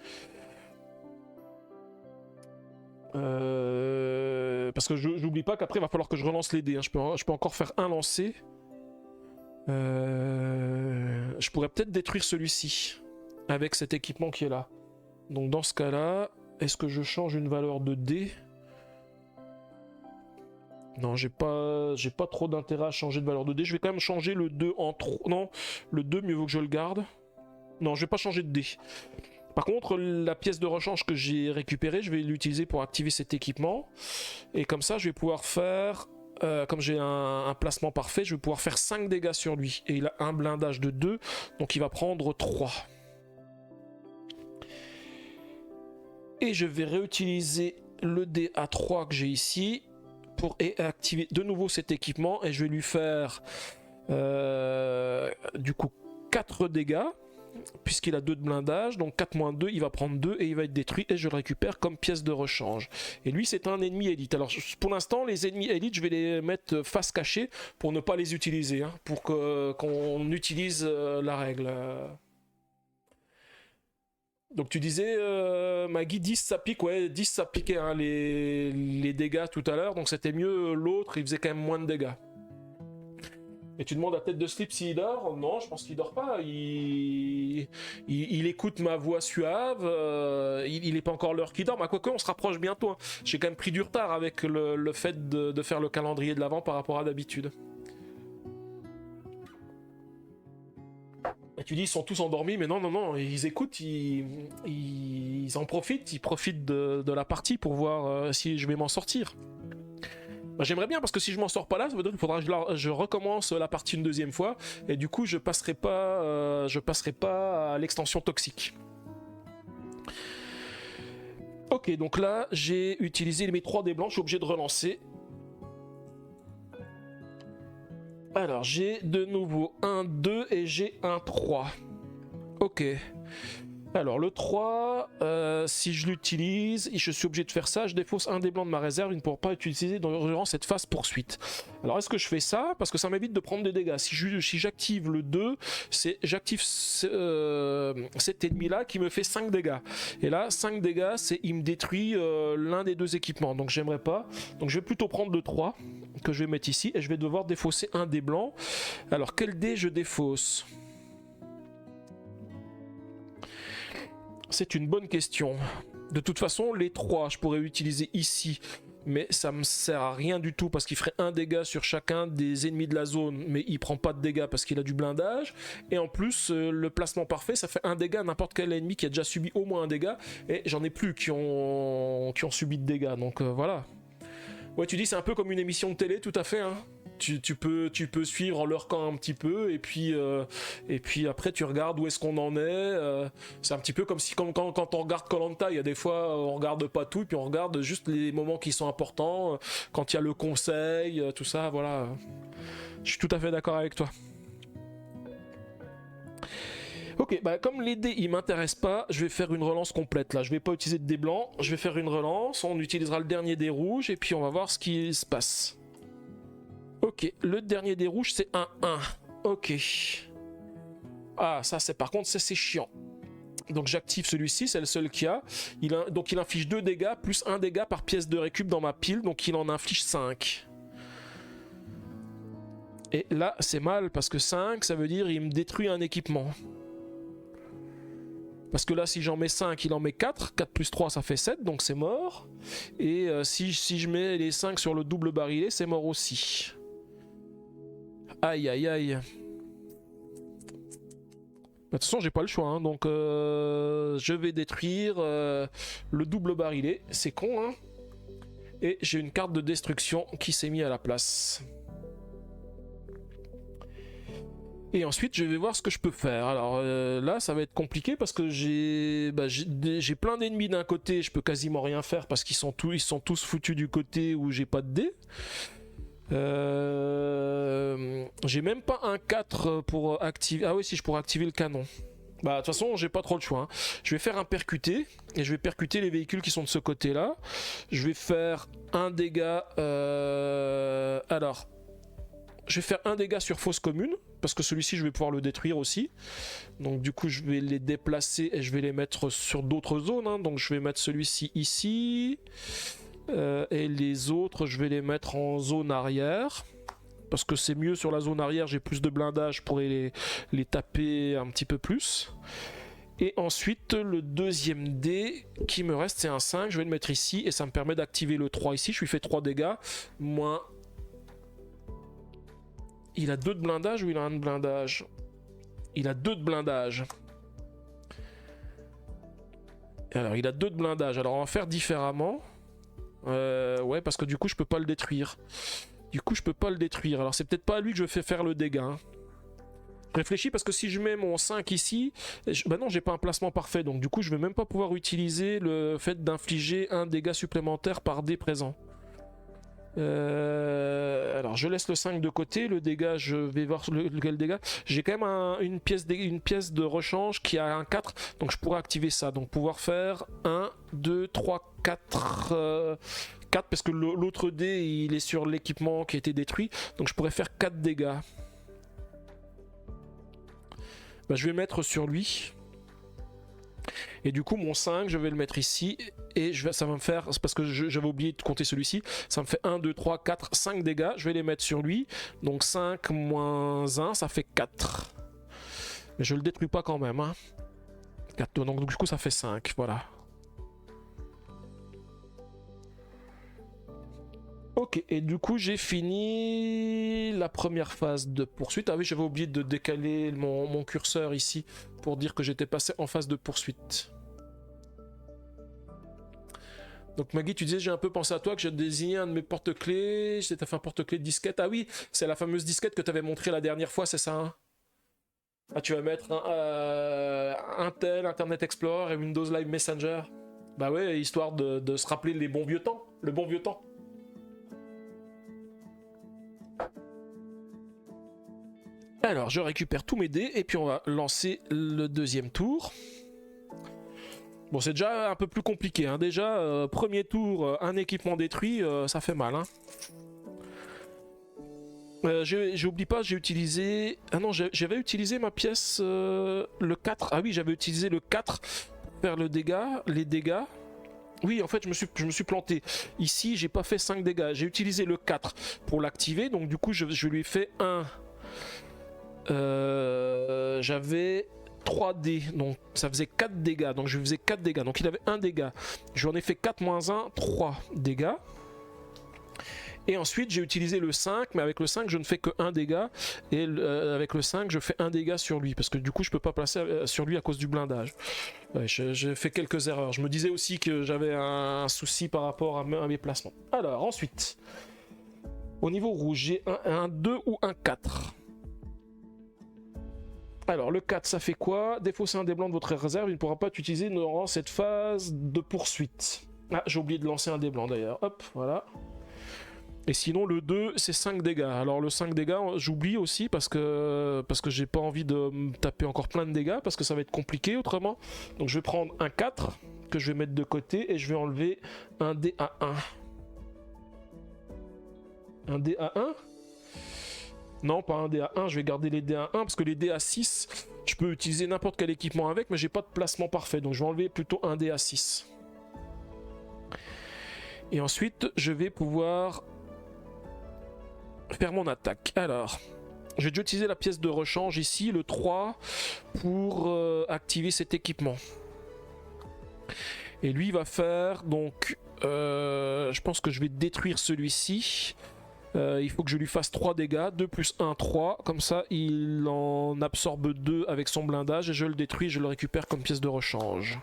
Parce que j'oublie pas qu'après il va falloir que je relance les dés, hein. Je peux encore faire un lancer. Je pourrais peut-être détruire celui-ci avec cet équipement qui est là. Donc dans ce cas là, est-ce que je change une valeur de dés? Non, j'ai pas trop d'intérêt à changer de valeur de dés. Je vais quand même changer le 2 en trop. Non, le 2 mieux vaut que je le garde. Non, je vais pas changer de dés. Par contre, la pièce de rechange que j'ai récupérée, je vais l'utiliser pour activer cet équipement. Et comme ça, je vais pouvoir faire... comme j'ai un placement parfait, je vais pouvoir faire 5 dégâts sur lui. Et il a un blindage de 2, donc il va prendre 3. Et je vais réutiliser le dé à 3 que j'ai ici pour activer de nouveau cet équipement. Et je vais lui faire du coup 4 dégâts. Puisqu'il a 2 de blindage, donc 4 moins 2, il va prendre 2 et il va être détruit et je le récupère comme pièce de rechange. Et lui c'est un ennemi élite. Alors pour l'instant les ennemis élites je vais les mettre face cachée pour ne pas les utiliser, hein, pour qu'on utilise la règle. Donc tu disais, Maggie, 10 ça pique, ouais, 10 ça piquait hein, les dégâts tout à l'heure, donc c'était mieux l'autre, il faisait quand même moins de dégâts. Et tu demandes à Tête de Slip s'il dort? Non, je pense qu'il dort pas. Il écoute ma voix suave. Il est pas encore l'heure qu'il dort. Mais quoique, on se rapproche bientôt. Hein. J'ai quand même pris du retard avec le fait de faire le calendrier de l'avant par rapport à d'habitude. Et tu dis, ils sont tous endormis, mais non, non, non. Ils écoutent, ils en profitent. Ils profitent de la partie pour voir si je vais m'en sortir. Bah, j'aimerais bien parce que si je m'en sors pas là, ça veut dire qu'il faudra que je recommence la partie une deuxième fois et du coup je passerai pas à l'extension toxique. Ok, donc là j'ai utilisé mes 3 dés blancs, je suis obligé de relancer. Alors j'ai de nouveau un 2 et j'ai un 3. Ok. Alors le 3, si je l'utilise, je suis obligé de faire ça, je défausse un des blancs de ma réserve, il ne pourra pas être utilisé durant cette phase poursuite. Alors est-ce que je fais ça? Parce que ça m'évite de prendre des dégâts. Si j'active le 2, j'active cet ennemi-là qui me fait 5 dégâts. Et là, 5 dégâts, il me détruit l'un des 2 équipements, donc j'aimerais pas. Donc je vais plutôt prendre le 3, que je vais mettre ici, et je vais devoir défausser un des blancs. Alors quel dé je défausse? C'est une bonne question. De toute façon, les 3, je pourrais utiliser ici, mais ça me sert à rien du tout parce qu'il ferait un dégât sur chacun des ennemis de la zone, mais il prend pas de dégâts parce qu'il a du blindage. Et en plus, le placement parfait, ça fait un dégât à n'importe quel ennemi qui a déjà subi au moins un dégât, et j'en ai plus qui ont subi de dégâts, donc voilà. Ouais, tu dis c'est un peu comme une émission de télé, tout à fait, hein. Tu peux suivre en leur camp un petit peu et puis après tu regardes où est-ce qu'on en est. C'est un petit peu comme quand on regarde Koh-Lanta, il y a des fois on regarde pas tout et puis on regarde juste les moments qui sont importants, quand il y a le conseil, tout ça, voilà. Je suis tout à fait d'accord avec toi. Ok, bah comme les dés ils m'intéressent pas, je vais faire une relance complète là. Je vais pas utiliser de dés blancs, je vais faire une relance, on utilisera le dernier dé rouge et puis on va voir ce qui se passe. Ok, le dernier des rouges c'est un 1. Ok. Ah, ça c'est par contre, c'est chiant. Donc j'active celui-ci, c'est le seul qu'il y a. Donc il inflige 2 dégâts, plus 1 dégât par pièce de récup dans ma pile, donc il en inflige 5. Et là c'est mal, parce que 5, ça veut dire il me détruit un équipement. Parce que là si j'en mets 5, il en met 4. 4 plus 3 ça fait 7, donc c'est mort. Et si je mets les 5 sur le double barillet, c'est mort aussi. Aïe aïe aïe. De toute façon j'ai pas le choix hein, donc je vais détruire le double barillet, c'est con hein. Et j'ai une carte de destruction qui s'est mise à la place. Et ensuite je vais voir ce que je peux faire. Alors là ça va être compliqué parce que j'ai plein d'ennemis d'un côté, je peux quasiment rien faire parce qu'ils sont tous foutus du côté où j'ai pas de dés. J'ai même pas un 4 pour activer. Ah oui, si je pourrais activer le canon. Bah, de toute façon, j'ai pas trop le choix. Hein. Je vais faire un percuté et je vais percuter les véhicules qui sont de ce côté-là. Je vais faire un dégât. Alors, je vais faire un dégât sur fosse commune parce que celui-ci, je vais pouvoir le détruire aussi. Donc, du coup, je vais les déplacer et je vais les mettre sur d'autres zones. Hein. Donc, je vais mettre celui-ci ici. Et les autres je vais les mettre en zone arrière parce que c'est mieux sur la zone arrière, j'ai plus de blindage, je pourrais les taper un petit peu plus. Et ensuite le deuxième dé qui me reste c'est un 5, je vais le mettre ici et ça me permet d'activer le 3 ici, je lui fais 3 dégâts moins... Il a 2 de blindage ou il a 1 de blindage? Il a 2 de blindage. Alors il a 2 de blindage, alors on va faire différemment. Ouais, parce que du coup, je peux pas le détruire. Alors, c'est peut-être pas à lui que je fais faire le dégât. Hein. Réfléchis, parce que si je mets mon 5 ici, bah non, j'ai pas un placement parfait. Donc, du coup, je vais même pas pouvoir utiliser le fait d'infliger un dégât supplémentaire par dé présent. Alors, je laisse le 5 de côté. Le dégât, je vais voir lequel dégât. J'ai quand même une pièce de rechange qui a un 4. Donc, je pourrais activer ça. Donc, pouvoir faire 1, 2, 3, 4... 4 parce que l'autre dé il est sur l'équipement qui a été détruit. Donc, je pourrais faire 4 dégâts. Bah, je vais mettre sur lui. Et du coup, mon 5, je vais le mettre ici. Et ça va me faire, c'est parce que j'avais oublié de compter celui-ci, ça me fait 1, 2, 3, 4, 5 dégâts. Je vais les mettre sur lui. Donc 5 moins 1, ça fait 4. Mais je le détruis pas quand même. Hein. 4, donc du coup, ça fait 5. Voilà. Ok, et du coup j'ai fini la première phase de poursuite. Ah oui, j'avais oublié de décaler mon curseur ici pour dire que j'étais passé en phase de poursuite. Donc Maggie, tu disais j'ai un peu pensé à toi, que j'ai désigné un de mes porte-clés. J'étais fait un porte-clés disquette. Ah oui, c'est la fameuse disquette que tu avais montré la dernière fois, c'est ça hein? Ah, tu vas mettre Intel, Internet Explorer et Windows Live Messenger. Bah ouais, histoire de se rappeler les bons vieux temps, le bon vieux temps. Alors, je récupère tous mes dés et puis on va lancer le deuxième tour. Bon, c'est déjà un peu plus compliqué. Hein. Déjà, premier tour, un équipement détruit, ça fait mal. Hein. J'oublie pas, j'ai utilisé... Ah non, j'avais utilisé ma pièce, le 4. Ah oui, j'avais utilisé le 4 pour faire les dégâts. Oui, en fait, je me suis planté. Ici, j'ai pas fait 5 dégâts. J'ai utilisé le 4 pour l'activer. Donc, du coup, je lui ai fait un... j'avais 3 dés, donc ça faisait 4 dégâts, donc je faisais 4 dégâts, donc il avait 1 dégât, je lui en ai fait 4 moins 1, 3 dégâts, et ensuite j'ai utilisé le 5, mais avec le 5 je ne fais que 1 dégât, et avec le 5 je fais 1 dégât sur lui, parce que du coup je peux pas placer sur lui à cause du blindage. Ouais, j'ai fait quelques erreurs, je me disais aussi que j'avais un souci par rapport à mes placements. Alors ensuite, au niveau rouge, j'ai un 2 ou un 4. Alors, le 4, ça fait quoi? Défausser un des blancs de votre réserve, il ne pourra pas être utilisé durant cette phase de poursuite. Ah, j'ai oublié de lancer un des blancs d'ailleurs. Hop, voilà. Et sinon, le 2, c'est 5 dégâts. Alors, le 5 dégâts, j'oublie aussi parce que j'ai pas envie de me taper encore plein de dégâts parce que ça va être compliqué autrement. Donc, je vais prendre un 4 que je vais mettre de côté et je vais enlever un dé à 1. Un dé à 1? Non, pas un dé à 1, je vais garder les dés à 1 parce que les dés à 6, je peux utiliser n'importe quel équipement avec, mais j'ai pas de placement parfait, donc je vais enlever plutôt un dé à 6. Et ensuite, je vais pouvoir faire mon attaque. Alors, je vais déjà utiliser la pièce de rechange ici, le 3, pour activer cet équipement. Et lui, il va faire, donc, je pense que je vais détruire celui-ci. Il faut que je lui fasse 3 dégâts, 2 plus 1, 3, comme ça il en absorbe 2 avec son blindage et je le détruis, je le récupère comme pièce de rechange.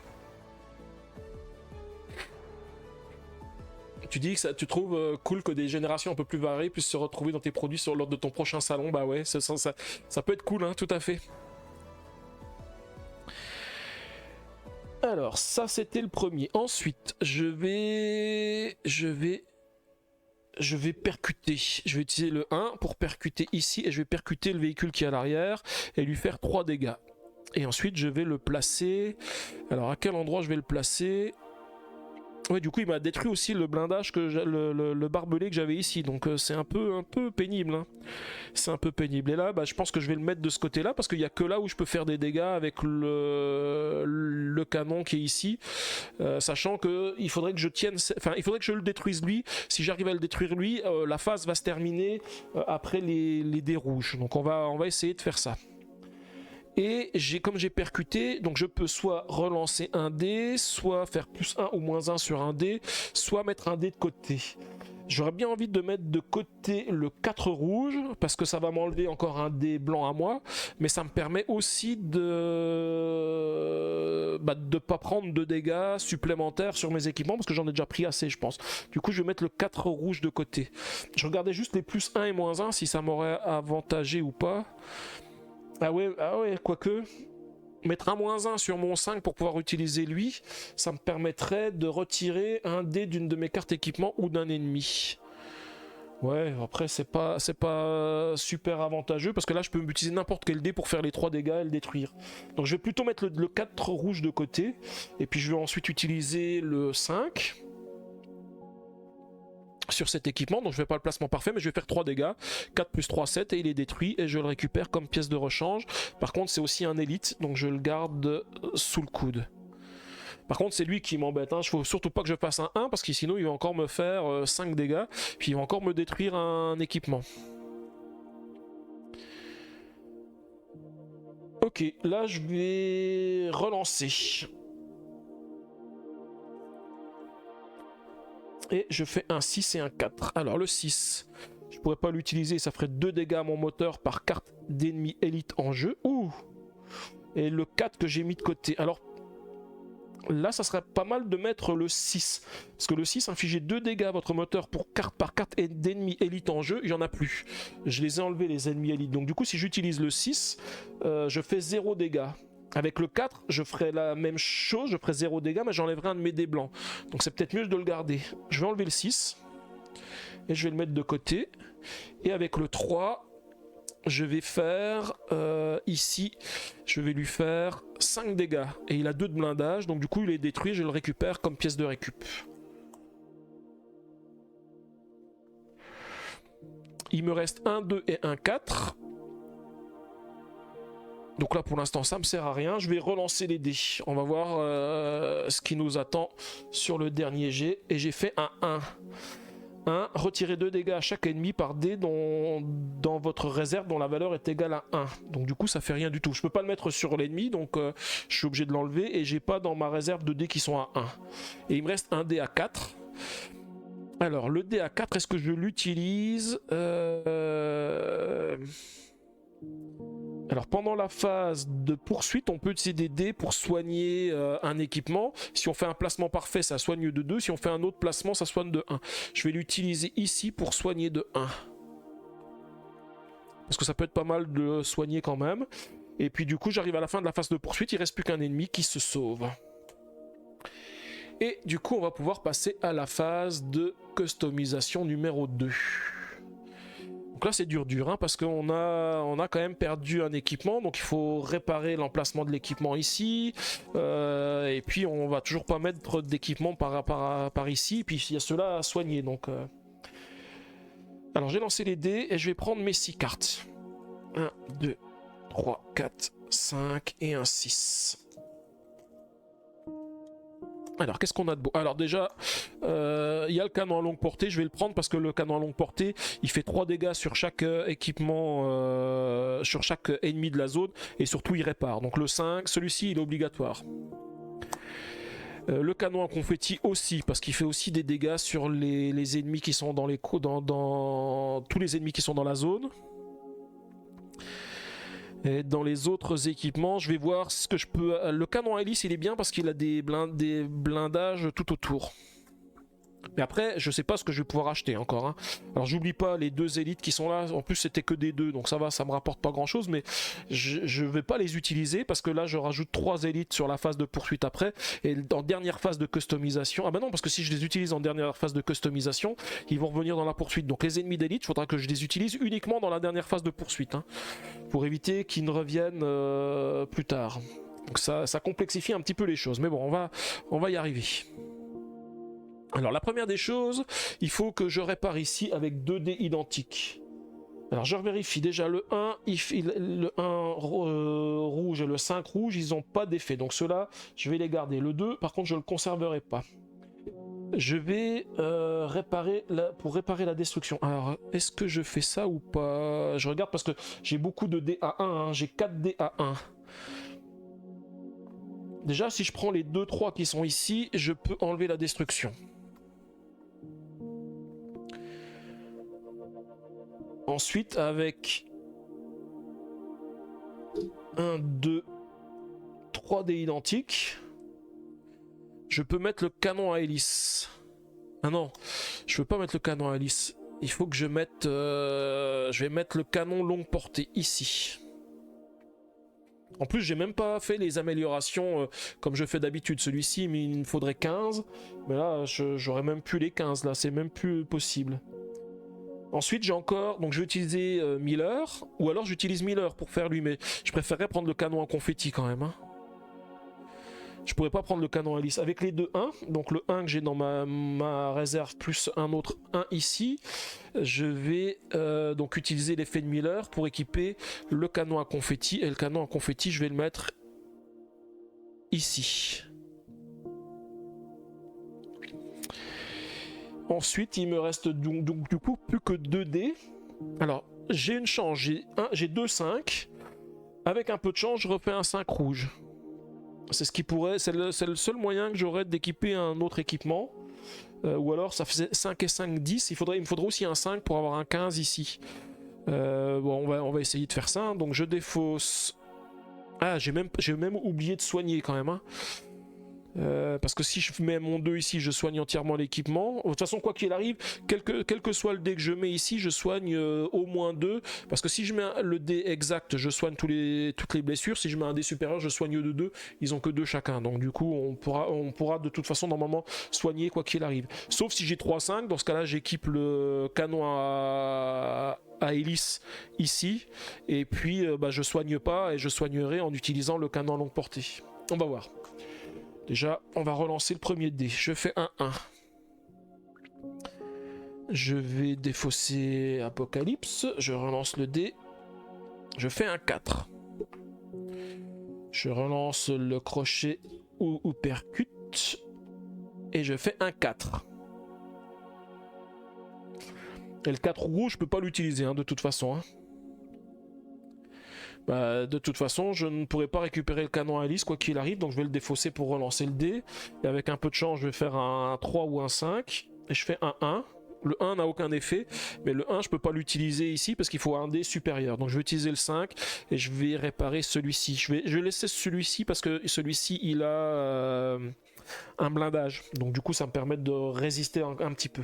Tu dis que ça, tu trouves cool que des générations un peu plus variées puissent se retrouver dans tes produits lors de ton prochain salon. Bah ouais, ça peut être cool, hein, tout à fait. Alors, ça c'était le premier. Ensuite, je vais percuter. Je vais utiliser le 1 pour percuter ici et je vais percuter le véhicule qui est à l'arrière et lui faire 3 dégâts. Et ensuite, je vais le placer. Alors, à quel endroit je vais le placer? Ouais, du coup, il m'a détruit aussi le blindage, le barbelé que j'avais ici. Donc, c'est un peu pénible. Hein. C'est un peu pénible. Et là, bah, je pense que je vais le mettre de ce côté-là parce qu'il n'y a que là où je peux faire des dégâts avec le canon qui est ici. Sachant qu'il faudrait que je tienne... Enfin, il faudrait que je le détruise lui. Si j'arrive à le détruire lui, la phase va se terminer après les dés rouges. Donc, on va essayer de faire ça. Et comme j'ai percuté, donc je peux soit relancer un dé, soit faire plus 1 ou moins 1 sur un dé, soit mettre un dé de côté. J'aurais bien envie de mettre de côté le 4 rouge, parce que ça va m'enlever encore un dé blanc à moi, mais ça me permet aussi de pas prendre de dégâts supplémentaires sur mes équipements, parce que j'en ai déjà pris assez, je pense. Du coup, je vais mettre le 4 rouge de côté. Je regardais juste les plus 1 et moins 1, si ça m'aurait avantagé ou pas. Ah ouais, quoique, mettre un moins 1 sur mon 5 pour pouvoir utiliser lui, ça me permettrait de retirer un dé d'une de mes cartes équipement ou d'un ennemi. Ouais, après c'est pas super avantageux parce que là je peux utiliser n'importe quel dé pour faire les 3 dégâts et le détruire. Donc je vais plutôt mettre le 4 rouge de côté et puis je vais ensuite utiliser le 5 sur cet équipement, donc je ne fais pas le placement parfait, mais je vais faire 3 dégâts, 4 plus 3, 7, et il est détruit, et je le récupère comme pièce de rechange. Par contre, c'est aussi un élite, donc je le garde sous le coude. Par contre, c'est lui qui m'embête. Il ne faut surtout pas que je fasse un 1 parce que sinon il va encore me faire 5 dégâts. Puis il va encore me détruire un équipement. Ok, là je vais relancer. Et je fais un 6 et un 4. Alors le 6, je pourrais pas l'utiliser, ça ferait 2 dégâts à mon moteur par carte d'ennemi élite en jeu. Ouh. Et le 4 que j'ai mis de côté. Alors là, ça serait pas mal de mettre le 6. Parce que le 6 infligeait 2 dégâts à votre moteur par carte d'ennemi élite en jeu, il n'y en a plus. Je les ai enlevés les ennemis élites. Donc du coup, si j'utilise le 6, je fais 0 dégâts. Avec le 4, je ferai la même chose, je ferai 0 dégâts, mais j'enlèverai un de mes dés blancs. Donc c'est peut-être mieux de le garder. Je vais enlever le 6. Et je vais le mettre de côté. Et avec le 3, je vais faire ici, je vais lui faire 5 dégâts. Et il a 2 de blindage, donc du coup il est détruit, je le récupère comme pièce de récup. Il me reste un 2 et un 4. Donc là pour l'instant ça me sert à rien, je vais relancer les dés. On va voir ce qui nous attend sur le dernier jet. Et j'ai fait un 1. 1, retirez 2 dégâts à chaque ennemi par dé dans votre réserve dont la valeur est égale à 1. Donc du coup ça fait rien du tout. Je peux pas le mettre sur l'ennemi, donc je suis obligé de l'enlever. Et j'ai pas dans ma réserve de dés qui sont à 1. Et il me reste un dé à 4. Alors le dé à 4, est-ce que je l'utilise Alors pendant la phase de poursuite, on peut utiliser des dés pour soigner un équipement. Si on fait un placement parfait, ça soigne de 2. Si on fait un autre placement, ça soigne de 1. Je vais l'utiliser ici pour soigner de 1. Parce que ça peut être pas mal de soigner quand même. Et puis du coup, j'arrive à la fin de la phase de poursuite, il ne reste plus qu'un ennemi qui se sauve. Et du coup, on va pouvoir passer à la phase de customisation numéro 2. Donc là c'est dur hein, parce qu'on a quand même perdu un équipement, donc il faut réparer l'emplacement de l'équipement ici, et puis on va toujours pas mettre d'équipement par ici, puis il y a cela à soigner. Donc alors j'ai lancé les dés et je vais prendre mes 6 cartes. 1, 2, 3, 4, 5 et un 6. Alors qu'est-ce qu'on a de beau? Alors déjà, il y a le canon à longue portée, je vais le prendre parce que le canon à longue portée, il fait 3 dégâts sur chaque équipement, sur chaque ennemi de la zone, et surtout il répare. Donc le 5, celui-ci il est obligatoire. Le canon à confetti aussi, parce qu'il fait aussi des dégâts sur les ennemis qui sont dans tous les ennemis qui sont dans la zone. Et dans les autres équipements, je vais voir ce que je peux... Le canon à hélice, il est bien parce qu'il a des blindages tout autour. Mais après, je sais pas ce que je vais pouvoir acheter encore. Hein. Alors j'oublie pas les 2 élites qui sont là. En plus, c'était que des 2, donc ça va, ça me rapporte pas grand chose. Mais je vais pas les utiliser parce que là, je rajoute 3 élites sur la phase de poursuite après. Et en dernière phase de customisation... Ah bah non, parce que si je les utilise en dernière phase de customisation, ils vont revenir dans la poursuite. Donc les ennemis d'élite, il faudra que je les utilise uniquement dans la dernière phase de poursuite. Hein, pour éviter qu'ils ne reviennent plus tard. Donc ça complexifie un petit peu les choses. Mais bon, on va y arriver. Alors la première des choses, il faut que je répare ici avec 2 dés identiques. Alors je vérifie déjà le 1, le 1 rouge et le 5 rouge, ils n'ont pas d'effet. Donc ceux-là, je vais les garder. Le 2, par contre, je ne le conserverai pas. Je vais pour réparer la destruction. Alors, est-ce que je fais ça ou pas? Je regarde parce que j'ai beaucoup de dés à 1, hein. J'ai 4 dés à 1. Déjà, si je prends les 2-3 qui sont ici, je peux enlever la destruction. Ensuite, avec 1, 2, 3 dés identiques, je peux mettre le canon à hélice. Ah non, je peux pas mettre le canon à hélice. Il faut que je mette... je vais mettre le canon longue portée ici. En plus, j'ai même pas fait les améliorations comme je fais d'habitude. Celui-ci, mais il me faudrait 15. Mais là, j'aurais même plus les 15. Là, c'est même plus possible. Ensuite, j'ai encore... Donc, je vais utiliser Miller. Ou alors, j'utilise Miller pour faire lui. Mais je préférerais prendre le canon à confetti quand même. Hein. Je pourrais pas prendre le canon à hélice. Avec les 2 1, donc le 1 que j'ai dans ma réserve, plus un autre 1 ici, je vais donc utiliser l'effet de Miller pour équiper le canon à confetti. Et le canon à confetti, je vais le mettre ici. Ensuite, il me reste donc du coup plus que 2 dés. Alors, j'ai une chance, j'ai 2 5. Avec un peu de chance, je refais un 5 rouge. C'est ce qui pourrait, c'est le seul moyen que j'aurais d'équiper un autre équipement. Ou alors ça faisait 5 et 5, 10. Il me faudrait aussi un 5 pour avoir un 15 ici. Bon, on va essayer de faire ça. Donc je défausse. Ah, j'ai même oublié de soigner quand même. Hein. Parce que si je mets mon 2 ici, je soigne entièrement l'équipement. De toute façon, quoi qu'il arrive, quel que soit le dé que je mets ici, je soigne au moins 2. Parce que si je mets le dé exact, je soigne toutes les blessures. Si je mets un dé supérieur, je soigne de 2. Ils ont que 2 chacun. Donc du coup, on pourra de toute façon normalement soigner quoi qu'il arrive. Sauf si j'ai 3-5. Dans ce cas-là, j'équipe le canon à hélice ici. Et puis, je soigne pas et je soignerai en utilisant le canon à longue portée. On va voir. Déjà, on va relancer le premier dé. Je fais un 1. Je vais défausser Apocalypse. Je relance le dé. Je fais un 4. Je relance le crochet ou percute. Et je fais un 4. Et le 4 rouge, je peux pas l'utiliser de toute façon. De toute façon, je ne pourrai pas récupérer le canon à hélice quoi qu'il arrive, donc je vais le défausser pour relancer le dé. Et avec un peu de chance, je vais faire un 3 ou un 5. Et je fais un 1. Le 1 n'a aucun effet, mais le 1, je peux pas l'utiliser ici parce qu'il faut un dé supérieur. Donc je vais utiliser le 5 et je vais réparer celui-ci. Je vais laisser celui-ci parce que celui-ci, il a un blindage. Donc du coup, ça me permet de résister un petit peu.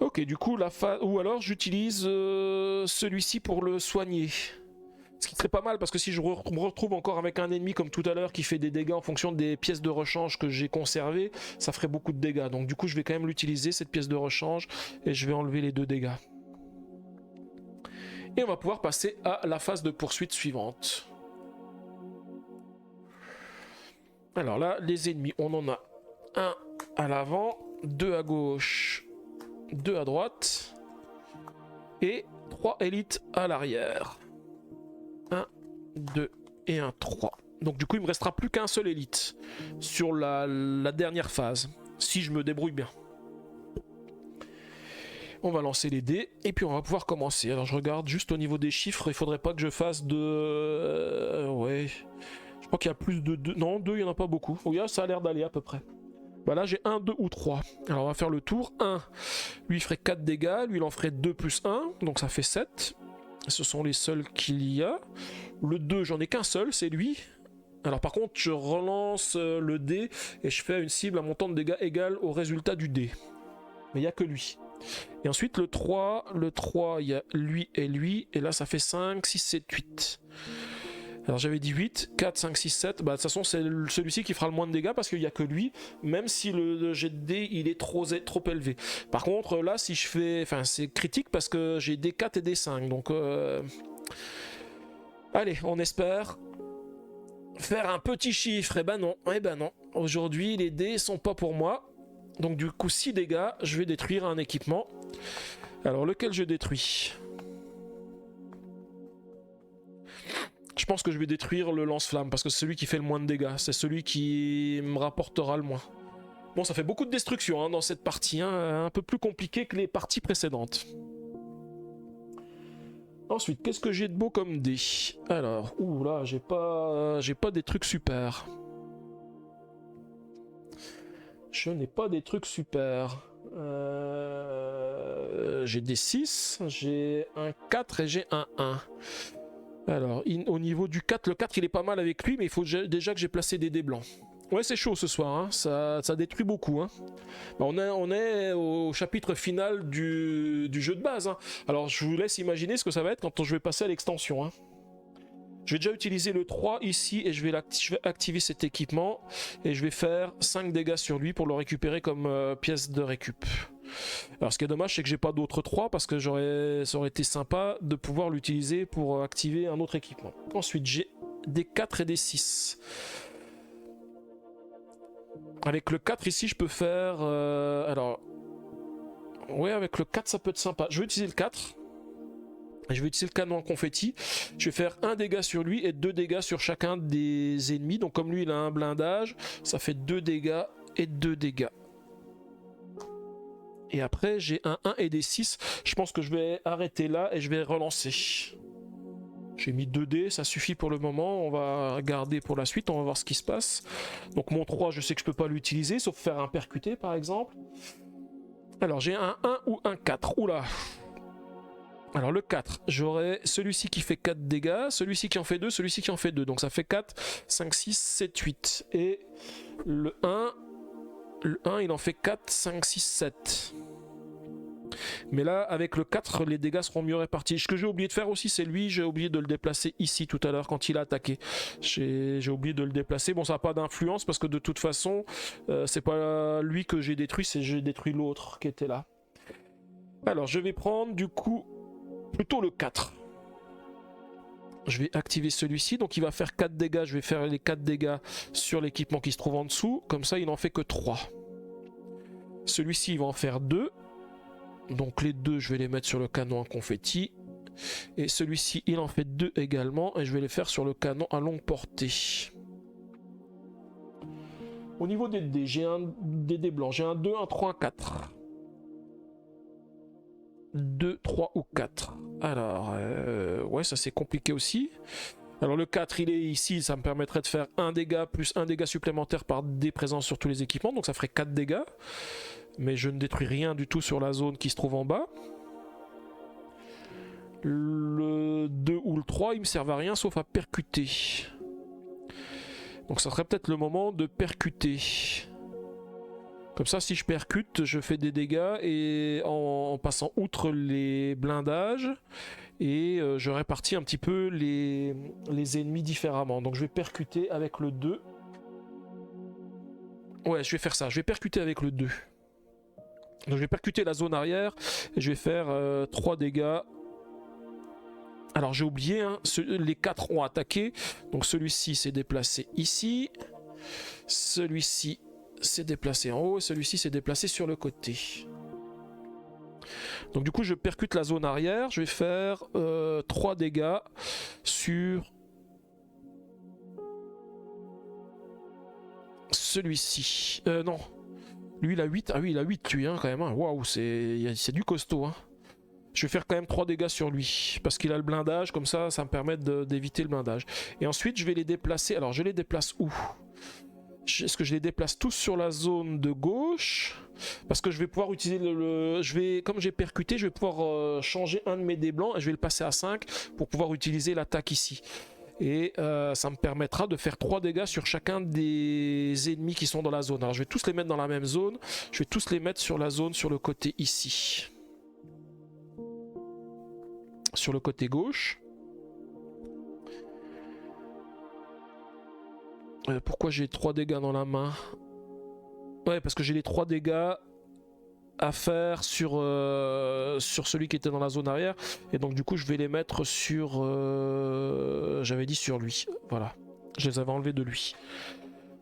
Ok, du coup, ou alors j'utilise celui-ci pour le soigner. Ce qui serait pas mal parce que si je me retrouve encore avec un ennemi comme tout à l'heure qui fait des dégâts en fonction des pièces de rechange que j'ai conservées, ça ferait beaucoup de dégâts. Donc du coup, je vais quand même l'utiliser, cette pièce de rechange, et je vais enlever les 2 dégâts. Et on va pouvoir passer à la phase de poursuite suivante. Alors là, les ennemis, on en a un à l'avant, 2 à gauche, 2 à droite et 3 élites à l'arrière. 1, 2 et 1, 3. Donc du coup il me restera plus qu'un seul élite sur la dernière phase, si je me débrouille bien. On va lancer les dés et puis on va pouvoir commencer. Alors je regarde juste au niveau des chiffres, il faudrait pas que je fasse de... ouais, je crois qu'il y a plus de 2. Non, 2 il n'y en a pas beaucoup. Oui, ça a l'air d'aller à peu près. Bah là j'ai 1, 2 ou 3. Alors on va faire le tour. 1, lui il ferait 4 dégâts, lui il en ferait 2 plus 1, donc ça fait 7. Ce sont les seuls qu'il y a. Le 2, j'en ai qu'un seul, c'est lui. Alors par contre, je relance le dé et je fais une cible à montant de dégâts égal au résultat du dé. Mais il n'y a que lui. Et ensuite le 3, il y a lui, et là ça fait 5, 6, 7, 8. Alors j'avais dit 8, 4, 5, 6, 7. De toute façon, c'est celui-ci qui fera le moins de dégâts parce qu'il n'y a que lui, même si le jet de dés il est trop élevé. Par contre, là, si je fais. Enfin, c'est critique parce que j'ai des 4 et des 5. Donc. Allez, on espère faire un petit chiffre. Eh ben non. Aujourd'hui, les dés sont pas pour moi. Donc, du coup, 6 dégâts, je vais détruire un équipement. Alors, lequel je détruis ? Je pense que je vais détruire le lance-flamme parce que c'est celui qui fait le moins de dégâts. C'est celui qui me rapportera le moins. Bon, ça fait beaucoup de destruction dans cette partie. Un peu plus compliqué que les parties précédentes. Ensuite, qu'est-ce que j'ai de beau comme dés ? Alors, là, j'ai pas des trucs super. Je n'ai pas des trucs super. J'ai des 6, j'ai un 4 et j'ai un 1. Alors, au niveau du 4, le 4 il est pas mal avec lui, mais il faut déjà que j'ai placé des dés blancs. Ouais, c'est chaud ce soir, ça détruit beaucoup. On est au chapitre final du jeu de base. Alors, je vous laisse imaginer ce que ça va être quand je vais passer à l'extension. Je vais déjà utiliser le 3 ici et je vais activer cet équipement et je vais faire 5 dégâts sur lui pour le récupérer comme pièce de récup. Alors ce qui est dommage c'est que j'ai pas d'autres 3 parce que ça aurait été sympa de pouvoir l'utiliser pour activer un autre équipement. Ensuite j'ai des 4 et des 6. Avec le 4 ici je peux faire... alors... Ouais avec le 4 ça peut être sympa. Je vais utiliser le 4. Je vais utiliser le canon en confetti. Je vais faire 1 dégât sur lui et 2 dégâts sur chacun des ennemis. Donc comme lui il a un blindage, ça fait 2 dégâts et 2 dégâts. Et après, j'ai un 1 et des 6. Je pense que je vais arrêter là et je vais relancer. J'ai mis 2 dés, ça suffit pour le moment. On va garder pour la suite, on va voir ce qui se passe. Donc mon 3, je sais que je peux pas l'utiliser, sauf faire un percuté par exemple. Alors j'ai un 1 ou un 4. Oula. Alors le 4, j'aurai celui-ci qui fait 4 dégâts, celui-ci qui en fait 2, celui-ci qui en fait 2. Donc ça fait 4, 5, 6, 7, 8. Et le 1, il en fait 4, 5, 6, 7. Mais là, avec le 4, les dégâts seront mieux répartis. Ce que j'ai oublié de faire aussi, c'est lui, j'ai oublié de le déplacer ici tout à l'heure quand il a attaqué. J'ai oublié de le déplacer. Bon, ça n'a pas d'influence parce que de toute façon, c'est pas lui que j'ai détruit, c'est j'ai détruit l'autre qui était là. Alors, je vais prendre du coup plutôt le 4. Je vais activer celui-ci, donc il va faire 4 dégâts. Je vais faire les 4 dégâts sur l'équipement qui se trouve en dessous. Comme ça, il n'en fait que 3. Celui-ci, il va en faire 2. Donc les 2, je vais les mettre sur le canon à confetti. Et celui-ci, il en fait 2 également. Et je vais les faire sur le canon à longue portée. Au niveau des dés, j'ai des dés blancs. J'ai un 2, un 3, un 4. 2, 3 ou 4. Alors, ouais, ça c'est compliqué aussi. Alors le 4, il est ici, ça me permettrait de faire 1 dégât plus 1 dégât supplémentaire par dé présent sur tous les équipements. Donc ça ferait 4 dégâts. Mais je ne détruis rien du tout sur la zone qui se trouve en bas. Le 2 ou le 3, il me servent à rien sauf à percuter. Donc ça serait peut-être le moment de percuter. Comme ça, si je percute, je fais des dégâts et en passant outre les blindages. Et je répartis un petit peu les ennemis différemment. Donc je vais percuter avec le 2. Ouais, je vais faire ça. Je vais percuter avec le 2. Donc je vais percuter la zone arrière et je vais faire 3 dégâts. Alors j'ai oublié, hein, les 4 ont attaqué. Donc celui-ci s'est déplacé ici. Celui-ci s'est déplacé en haut et celui-ci s'est déplacé sur le côté. Donc du coup je percute la zone arrière. Je vais faire 3 dégâts sur celui-ci. Non. Lui il a 8. Ah oui il a 8 lui hein, quand même. Hein. Waouh, c'est du costaud. Hein. Je vais faire quand même 3 dégâts sur lui. Parce qu'il a le blindage. Comme ça, ça me permet d'éviter le blindage. Et ensuite je vais les déplacer. Alors je les déplace où ? Est-ce que je les déplace tous sur la zone de gauche? Parce que je vais pouvoir utiliser comme j'ai percuté, je vais pouvoir changer un de mes dés blancs et je vais le passer à 5 pour pouvoir utiliser l'attaque ici. Et ça me permettra de faire 3 dégâts sur chacun des ennemis qui sont dans la zone. Alors je vais tous les mettre dans la même zone. Je vais tous les mettre sur la zone sur le côté ici. Sur le côté gauche. Pourquoi j'ai 3 dégâts dans la main? Ouais, parce que j'ai les 3 dégâts à faire sur celui qui était dans la zone arrière. Et donc du coup je vais les mettre sur... j'avais dit sur lui. Voilà. Je les avais enlevés de lui.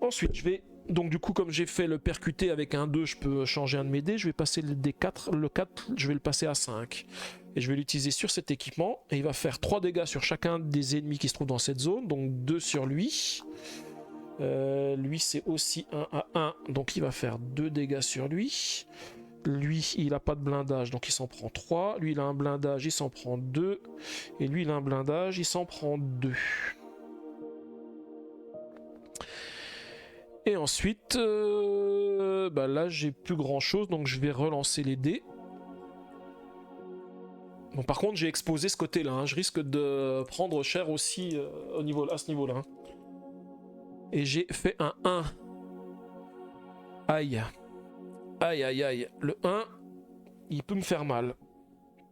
Ensuite je vais... Donc du coup comme j'ai fait le percuter avec un 2, je peux changer un de mes dés. Je vais passer le D4. Le 4, je vais le passer à 5. Et je vais l'utiliser sur cet équipement. Et il va faire 3 dégâts sur chacun des ennemis qui se trouvent dans cette zone. Donc 2 sur lui. Lui c'est aussi 1 à 1, donc il va faire 2 dégâts sur lui. Lui il a pas de blindage donc il s'en prend 3. Lui il a un blindage, il s'en prend 2. Et lui il a un blindage, il s'en prend 2. Et ensuite là j'ai plus grand chose donc je vais relancer les dés. Bon par contre j'ai exposé ce côté là, hein. Je risque de prendre cher aussi à ce niveau là. Hein. Et j'ai fait un 1. Aïe. Aïe aïe aïe. Le 1, il peut me faire mal.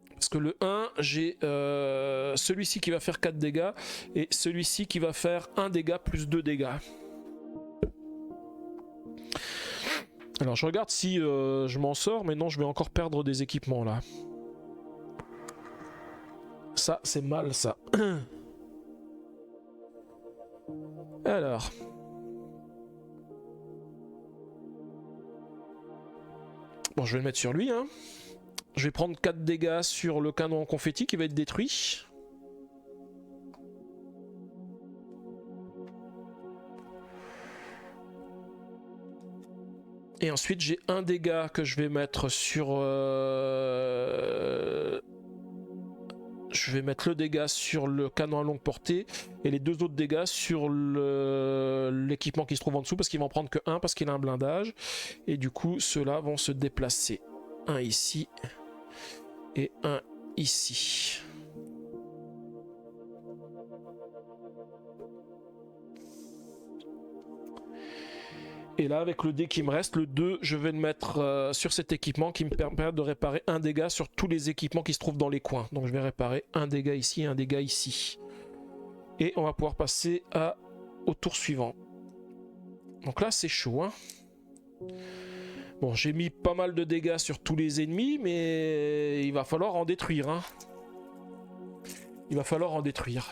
Parce que le 1, j'ai celui-ci qui va faire 4 dégâts. Et celui-ci qui va faire 1 dégât plus 2 dégâts. Alors je regarde si je m'en sors. Mais non, je vais encore perdre des équipements là. Ça, c'est mal ça. Alors... Bon, je vais le mettre sur lui. Hein. Je vais prendre 4 dégâts sur le canon en confetti qui va être détruit. Et ensuite j'ai un dégât que je vais mettre sur... Je vais mettre le dégât sur le canon à longue portée et les deux autres dégâts sur l'équipement qui se trouve en dessous parce qu'il va en prendre que un parce qu'il a un blindage. Et du coup, ceux-là vont se déplacer. Un ici et un ici. Et là, avec le dé qui me reste, le 2, je vais le mettre sur cet équipement qui me permet de réparer un dégât sur tous les équipements qui se trouvent dans les coins. Donc je vais réparer un dégât ici et un dégât ici. Et on va pouvoir passer au tour suivant. Donc là, c'est chaud, hein. Bon, j'ai mis pas mal de dégâts sur tous les ennemis, mais il va falloir en détruire, hein. Il va falloir en détruire.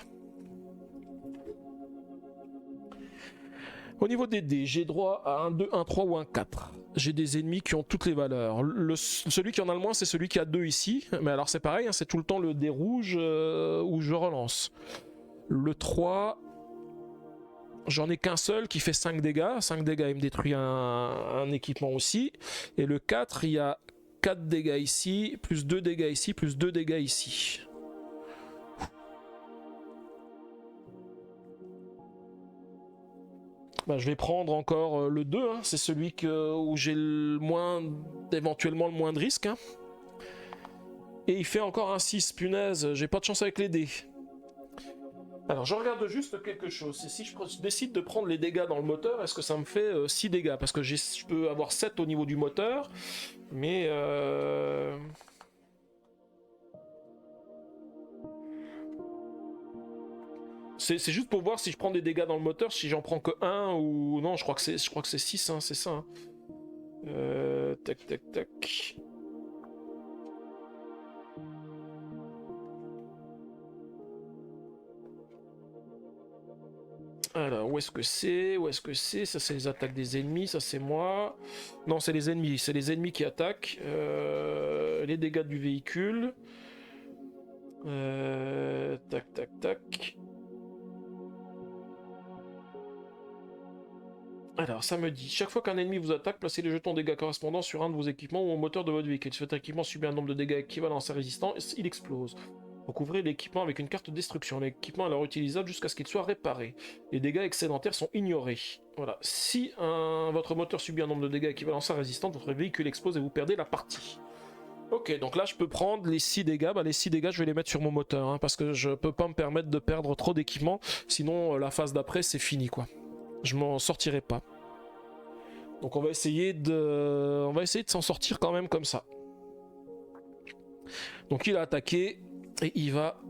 Au niveau des dés, j'ai droit à un 2, un 3 ou un 4. J'ai des ennemis qui ont toutes les valeurs. Celui qui en a le moins, c'est celui qui a 2 ici. Mais alors c'est pareil, hein, c'est tout le temps le dé rouge où je relance. Le 3, j'en ai qu'un seul qui fait 5 dégâts. 5 dégâts, il me détruit un équipement aussi. Et le 4, il y a 4 dégâts ici, plus 2 dégâts ici, plus 2 dégâts ici. Bah, je vais prendre encore le 2, hein. C'est celui où j'ai éventuellement le moins de risques. Hein. Et il fait encore un 6, punaise, j'ai pas de chance avec les dés. Alors je regarde juste quelque chose, si je décide de prendre les dégâts dans le moteur, est-ce que ça me fait 6 dégâts? Parce que je peux avoir 7 au niveau du moteur, mais... C'est juste pour voir si je prends des dégâts dans le moteur, si j'en prends que 1 ou... Non, je crois que c'est 6, hein, c'est ça. Hein. Tac, tac, tac. Alors, où est-ce que c'est? Où est-ce que c'est? Ça, c'est les attaques des ennemis, ça, c'est moi. Non, c'est les ennemis qui attaquent. Les dégâts du véhicule. Tac, tac, tac. Alors, ça me dit, chaque fois qu'un ennemi vous attaque, placez les jetons dégâts correspondants sur un de vos équipements ou au moteur de votre véhicule. Si votre équipement subit un nombre de dégâts équivalent à sa résistance, il explose. Recouvrez l'équipement avec une carte de destruction. L'équipement est alors utilisable jusqu'à ce qu'il soit réparé. Les dégâts excédentaires sont ignorés. Voilà. Si votre moteur subit un nombre de dégâts équivalent à sa résistance, votre véhicule explose et vous perdez la partie. Ok, donc là je peux prendre les 6 dégâts. Bah, les 6 dégâts, je vais les mettre sur mon moteur, hein, parce que je peux pas me permettre de perdre trop d'équipement. Sinon, la phase d'après, c'est fini, quoi. Je m'en sortirai pas. Donc on va essayer de s'en sortir quand même comme ça. Donc il a attaqué et il va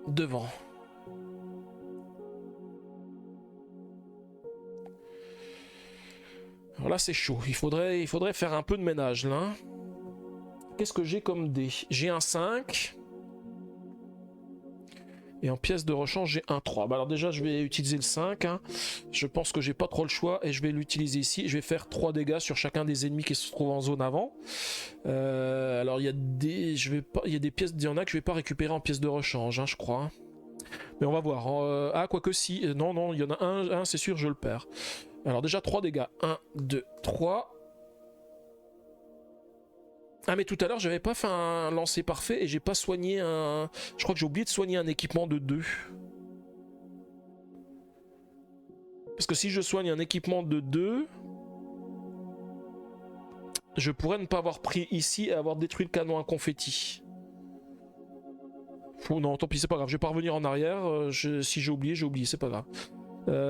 devant. Alors là c'est chaud. Il faudrait faire un peu de ménage là. Qu'est-ce que j'ai comme dé? J'ai un 5. Et en pièce de rechange, j'ai un 3. Bah alors déjà, je vais utiliser le 5. Hein. Je pense que j'ai pas trop le choix et je vais l'utiliser ici. Je vais faire 3 dégâts sur chacun des ennemis qui se trouvent en zone avant. Alors il y a des pièces, il y en a que je vais pas récupérer en pièces de rechange, hein, je crois. Hein. Mais on va voir. Ah, quoique si. Non, il y en a un c'est sûr, je le perds. Alors déjà 3 dégâts. 1, 2, 3. Ah mais tout à l'heure j'avais pas fait un lancer parfait et j'ai pas soigné un... Je crois que j'ai oublié de soigner un équipement de 2. Parce que si je soigne un équipement de 2, je pourrais ne pas avoir pris ici et avoir détruit le canon à confetti. Non, tant pis, c'est pas grave, je vais pas revenir en arrière. Si j'ai oublié, c'est pas grave.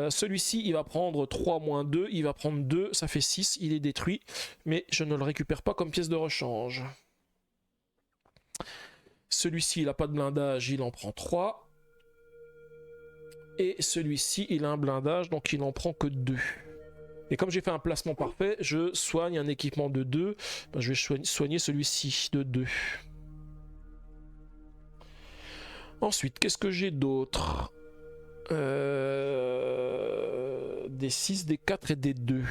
Celui-ci, il va prendre 3 moins 2, il va prendre 2, ça fait 6, il est détruit, mais je ne le récupère pas comme pièce de rechange. Celui-ci, il n'a pas de blindage, il en prend 3. Et celui-ci, il a un blindage, donc il en prend que 2. Et comme j'ai fait un placement parfait, je soigne un équipement de 2, ben, je vais soigner celui-ci de 2. Ensuite, qu'est-ce que j'ai d'autre ? Des 6, des 4 et des 2.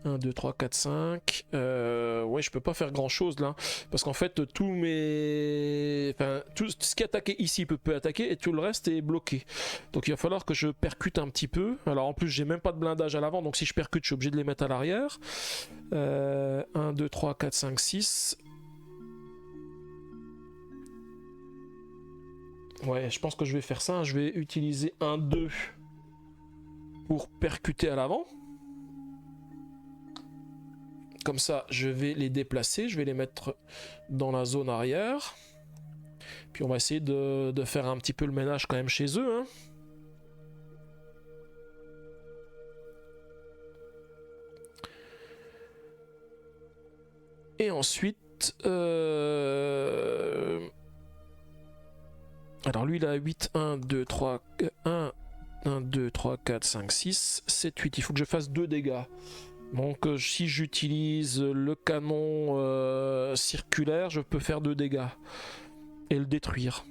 1, 2, 3, 4, 5. Ouais, je peux pas faire grand chose là. Parce qu'en fait, tous mes. Enfin, tout ce qui est attaqué ici peut attaquer et tout le reste est bloqué. Donc il va falloir que je percute un petit peu. Alors en plus, j'ai même pas de blindage à l'avant. Donc si je percute, je suis obligé de les mettre à l'arrière. 1, 2, 3, 4, 5, 6. Ouais, je pense que je vais faire ça. Je vais utiliser un 2 pour percuter à l'avant. Comme ça, je vais les déplacer, je vais les mettre dans la zone arrière. Puis on va essayer de faire un petit peu le ménage quand même chez eux. Hein. Et ensuite... Alors lui il a 8, 1, 2, 3, 1, 2, 3, 4, 5, 6, 7, 8. Il faut que je fasse 2 dégâts. Donc si j'utilise le canon circulaire, je peux faire 2 dégâts et le détruire.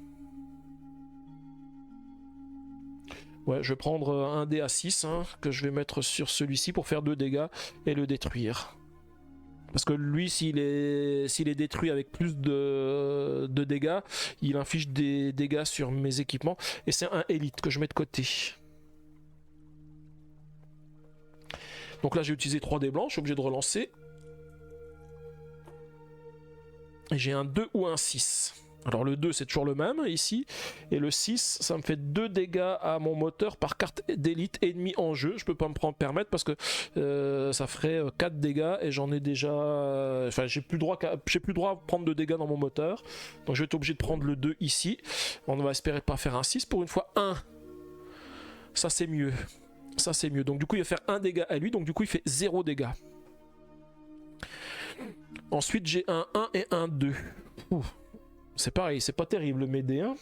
Ouais, je vais prendre un dé à 6 hein, que je vais mettre sur celui-ci pour faire 2 dégâts et le détruire. Parce que lui, s'il est détruit avec plus de dégâts, il inflige des dégâts sur mes équipements. Et c'est un élite que je mets de côté. Donc là j'ai utilisé 3 dés blancs, je suis obligé de relancer. Et j'ai un 2 ou un 6. Alors le 2 c'est toujours le même ici. Et le 6 ça me fait 2 dégâts à mon moteur par carte d'élite ennemi en jeu. Je peux pas me permettre parce que ça ferait 4 dégâts et j'en ai déjà... Enfin j'ai plus droit à prendre de dégâts dans mon moteur. Donc je vais être obligé de prendre le 2 ici. On va espérer pas faire un 6 pour une fois. 1. Ça c'est mieux. Ça c'est mieux. Donc du coup il va faire 1 dégât à lui. Donc du coup il fait 0 dégâts. Ensuite j'ai un 1 et un 2. Ouf. C'est pareil, c'est pas terrible mes dés. Hein.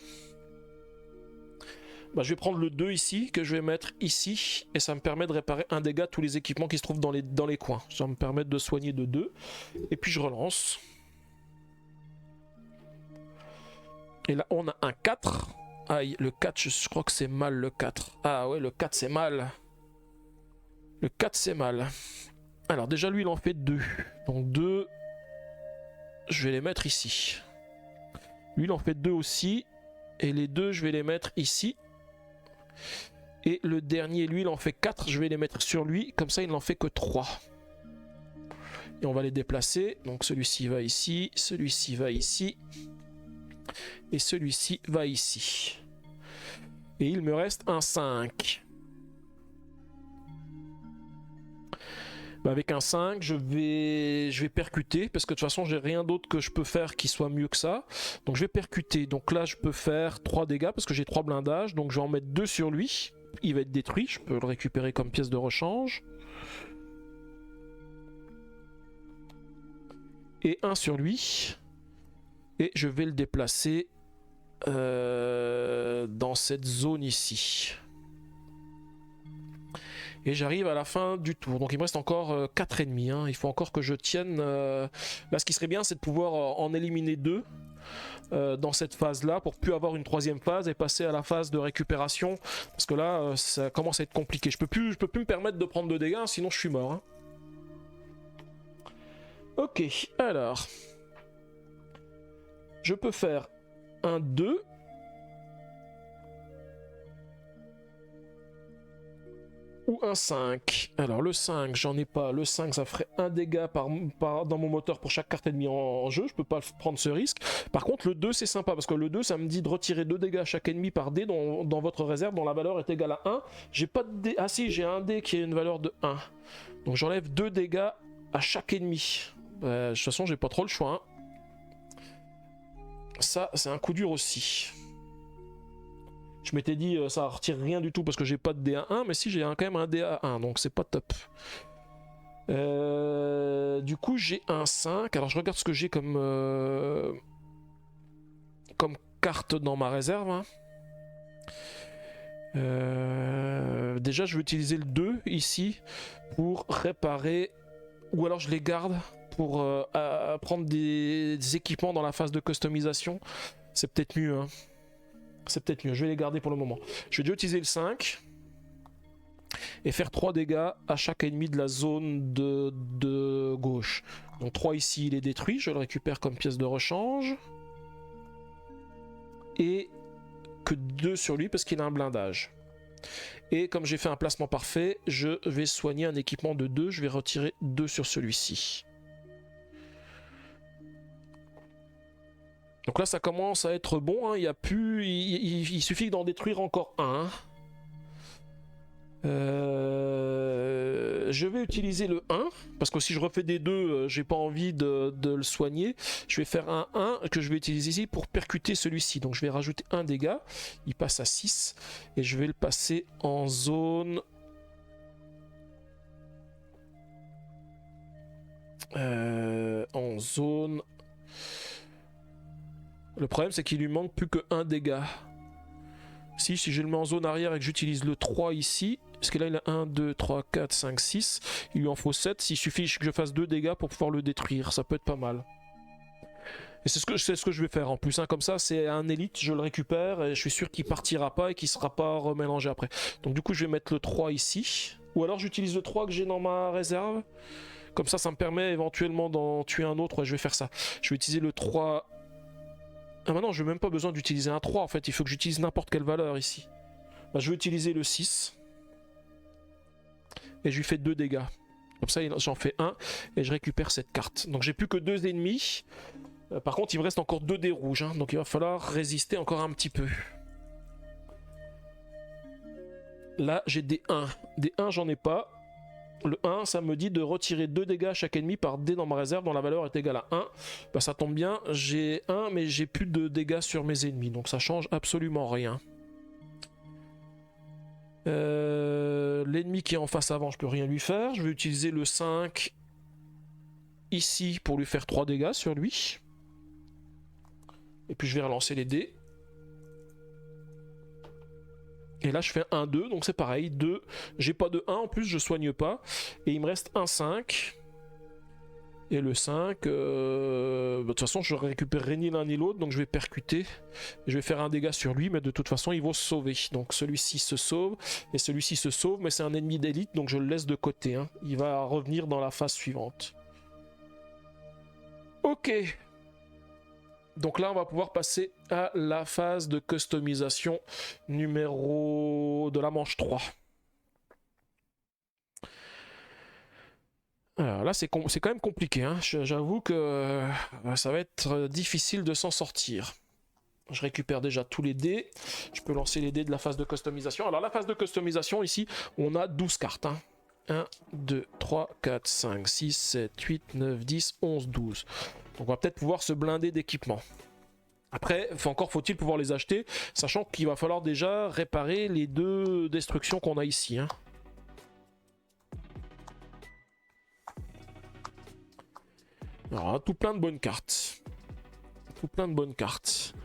Bah, je vais prendre le 2 ici, que je vais mettre ici. Et ça me permet de réparer 1 dégât à tous les équipements qui se trouvent dans les coins. Ça va me permettre de soigner de 2. Et puis je relance. Et là on a un 4. Aïe, le 4, je crois que c'est mal le 4. Ah ouais, le 4 c'est mal. Le 4 c'est mal. Alors déjà lui il en fait 2. Donc 2, je vais les mettre ici. Lui il en fait 2 aussi. Et les 2 je vais les mettre ici. Et le dernier lui il en fait 4. Je vais les mettre sur lui. Comme ça il n'en fait que 3. Et on va les déplacer. Donc celui-ci va ici. Celui-ci va ici. Et celui-ci va ici. Et il me reste un 5. Bah avec un 5, je vais percuter. Parce que de toute façon, j'ai rien d'autre que je peux faire qui soit mieux que ça. Donc je vais percuter. Donc là, je peux faire 3 dégâts parce que j'ai 3 blindages. Donc je vais en mettre 2 sur lui. Il va être détruit. Je peux le récupérer comme pièce de rechange. Et 1 sur lui. Et je vais le déplacer dans cette zone ici. Et j'arrive à la fin du tour. Donc il me reste encore 4 ennemis. Hein. Il faut encore que je tienne... Là ce qui serait bien c'est de pouvoir en éliminer 2 dans cette phase là pour plus avoir une 3e phase et passer à la phase de récupération. Parce que là ça commence à être compliqué. Je peux plus me permettre de prendre de dégâts sinon je suis mort. Hein. Ok, alors... Je peux faire un 2. Ou un 5. Alors le 5, j'en ai pas. Le 5, ça ferait un dégât dans mon moteur pour chaque carte ennemie en jeu. Je peux pas prendre ce risque. Par contre, le 2, c'est sympa. Parce que le 2, ça me dit de retirer 2 dégâts à chaque ennemi par dé dans votre réserve dont la valeur est égale à 1. J'ai pas de dé. Ah si, j'ai un dé qui a une valeur de 1. Donc j'enlève 2 dégâts à chaque ennemi. De toute façon, j'ai pas trop le choix. Hein. Ça, c'est un coup dur aussi. Je m'étais dit ça retire rien du tout parce que j'ai pas de dé à 1, mais si j'ai quand même un dé à 1, donc c'est pas top. Du coup j'ai un 5, alors je regarde ce que j'ai comme carte dans ma réserve. Hein. Déjà je vais utiliser le 2 ici pour réparer, ou alors je les garde pour prendre des équipements dans la phase de customisation. C'est peut-être mieux. Hein. C'est peut-être mieux, je vais les garder pour le moment. Je vais déjà utiliser le 5. et faire 3 dégâts à chaque ennemi de la zone de gauche. Donc 3 ici, il est détruit, je le récupère comme pièce de rechange. Et que 2 sur lui parce qu'il a un blindage. Et comme j'ai fait un placement parfait, je vais soigner un équipement de 2, je vais retirer 2 sur celui-ci. Donc là ça commence à être bon, hein. Il y a plus, il suffit d'en détruire encore un. Je vais utiliser le 1 parce que si je refais des 2, j'ai pas envie de le soigner. Je vais faire un 1 que je vais utiliser ici pour percuter celui-ci. Donc je vais rajouter un dégât, il passe à 6 et je vais le passer en zone Le problème c'est qu'il lui manque plus que 1 dégât. Si je le mets en zone arrière et que j'utilise le 3 ici, parce que là il a 1, 2, 3, 4, 5, 6, il lui en faut 7, s'il suffit que je fasse 2 dégâts pour pouvoir le détruire, ça peut être pas mal. Et c'est ce que je vais faire en plus, hein. Comme ça c'est un élite, je le récupère et je suis sûr qu'il partira pas et qu'il sera pas remélangé après. Donc du coup je vais mettre le 3 ici, ou alors j'utilise le 3 que j'ai dans ma réserve, comme ça me permet éventuellement d'en tuer un autre, ouais, je vais faire ça. Je vais utiliser le 3... Ah maintenant je n'ai même pas besoin d'utiliser un 3 en fait, il faut que j'utilise n'importe quelle valeur ici. Bah, je vais utiliser le 6. Et je lui fais 2 dégâts. Comme ça j'en fais 1 et je récupère cette carte. Donc j'ai plus que 2 ennemis. Par contre il me reste encore 2 dés rouges, hein, donc il va falloir résister encore un petit peu. Là j'ai des 1. Des 1 j'en ai pas. Le 1 ça me dit de retirer 2 dégâts à chaque ennemi par dé dans ma réserve dont la valeur est égale à 1. Bah ça tombe bien, j'ai 1 mais j'ai plus de dégâts sur mes ennemis. Donc ça change absolument rien. L'ennemi qui est en face avant, je peux rien lui faire. Je vais utiliser le 5 ici pour lui faire 3 dégâts sur lui. Et puis je vais relancer les dés. Et là je fais 1, 2, donc c'est pareil, 2. J'ai pas de 1 en plus, je soigne pas. Et il me reste un 5. Et le 5, de toute façon je récupérerai ni l'un ni l'autre, donc je vais percuter. Je vais faire un dégât sur lui, mais de toute façon il va se sauver. Donc celui-ci se sauve, et celui-ci se sauve, mais c'est un ennemi d'élite, donc je le laisse de côté, hein. Il va revenir dans la phase suivante. Ok. Donc là on va pouvoir passer à la phase de customisation numéro de la manche 3. Alors là c'est quand même compliqué, hein. J'avoue que ça va être difficile de s'en sortir. Je récupère déjà tous les dés, je peux lancer les dés de la phase de customisation. Alors la phase de customisation ici, on a 12 cartes, hein. 1, 2, 3, 4, 5, 6, 7, 8, 9, 10, 11, 12. Donc on va peut-être pouvoir se blinder d'équipements. Après, encore faut-il pouvoir les acheter, sachant qu'il va falloir déjà réparer les 2 destructions qu'on a ici, hein. Alors, tout plein de bonnes cartes. Tout plein de bonnes cartes.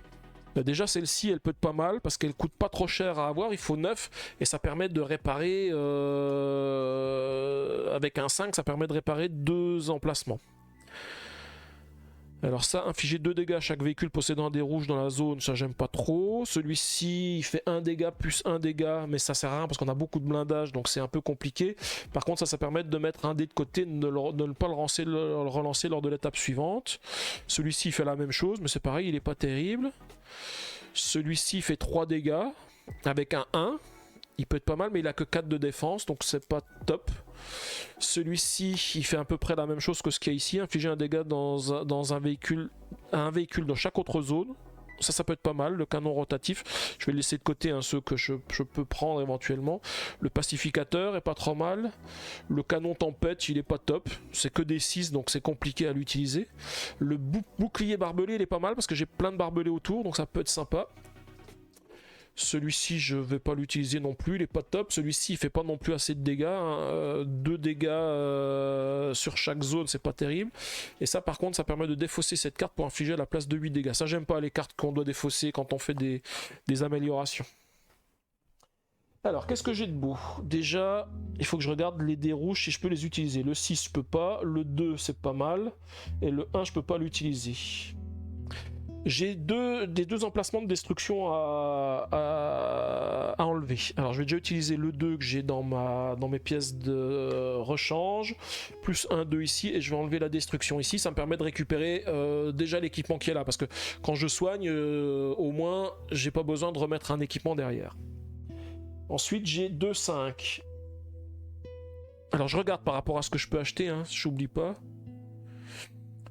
Déjà, celle-ci, elle peut être pas mal parce qu'elle coûte pas trop cher à avoir. Il faut 9 et ça permet de réparer... avec un 5, ça permet de réparer 2 emplacements. Alors ça, infliger 2 dégâts à chaque véhicule possédant des rouges dans la zone, ça j'aime pas trop. Celui-ci, il fait 1 dégât plus 1 dégât, mais ça sert à rien parce qu'on a beaucoup de blindage, donc c'est un peu compliqué. Par contre, ça permet de mettre un dé de côté, de ne pas le relancer lors de l'étape suivante. Celui-ci fait la même chose, mais c'est pareil, il est pas terrible. Celui-ci fait 3 dégâts avec un 1. Il peut être pas mal, mais il a que 4 de défense, donc c'est pas top. Celui-ci, il fait à peu près la même chose que ce qu'il y a ici. Infliger un dégât dans un véhicule dans chaque autre zone. Ça peut être pas mal. Le canon rotatif, je vais le laisser de côté, hein, ceux que je peux prendre éventuellement. Le pacificateur est pas trop mal. Le canon tempête, il est pas top. C'est que des 6, donc c'est compliqué à l'utiliser. Le bouclier barbelé, il est pas mal parce que j'ai plein de barbelés autour, donc ça peut être sympa. Celui-ci, je vais pas l'utiliser non plus, il est pas top. Celui-ci, il fait pas non plus assez de dégâts, hein. 2 dégâts sur chaque zone, c'est pas terrible. Et ça, par contre, ça permet de défausser cette carte pour infliger à la place de 8 dégâts. Ça, j'aime pas les cartes qu'on doit défausser quand on fait des améliorations. Alors, qu'est-ce que j'ai de beau? Déjà, il faut que je regarde les dés rouges si je peux les utiliser. Le 6, je peux pas. Le 2, c'est pas mal. Et le 1, je peux pas l'utiliser. J'ai des deux emplacements de destruction à enlever. Alors je vais déjà utiliser le 2 que j'ai dans mes pièces de rechange, plus un 2 ici, et je vais enlever la destruction ici. Ça me permet de récupérer déjà l'équipement qui est là, parce que quand je soigne, au moins, j'ai pas besoin de remettre un équipement derrière. Ensuite, j'ai 2, 5. Alors je regarde par rapport à ce que je peux acheter, hein, j'oublie pas.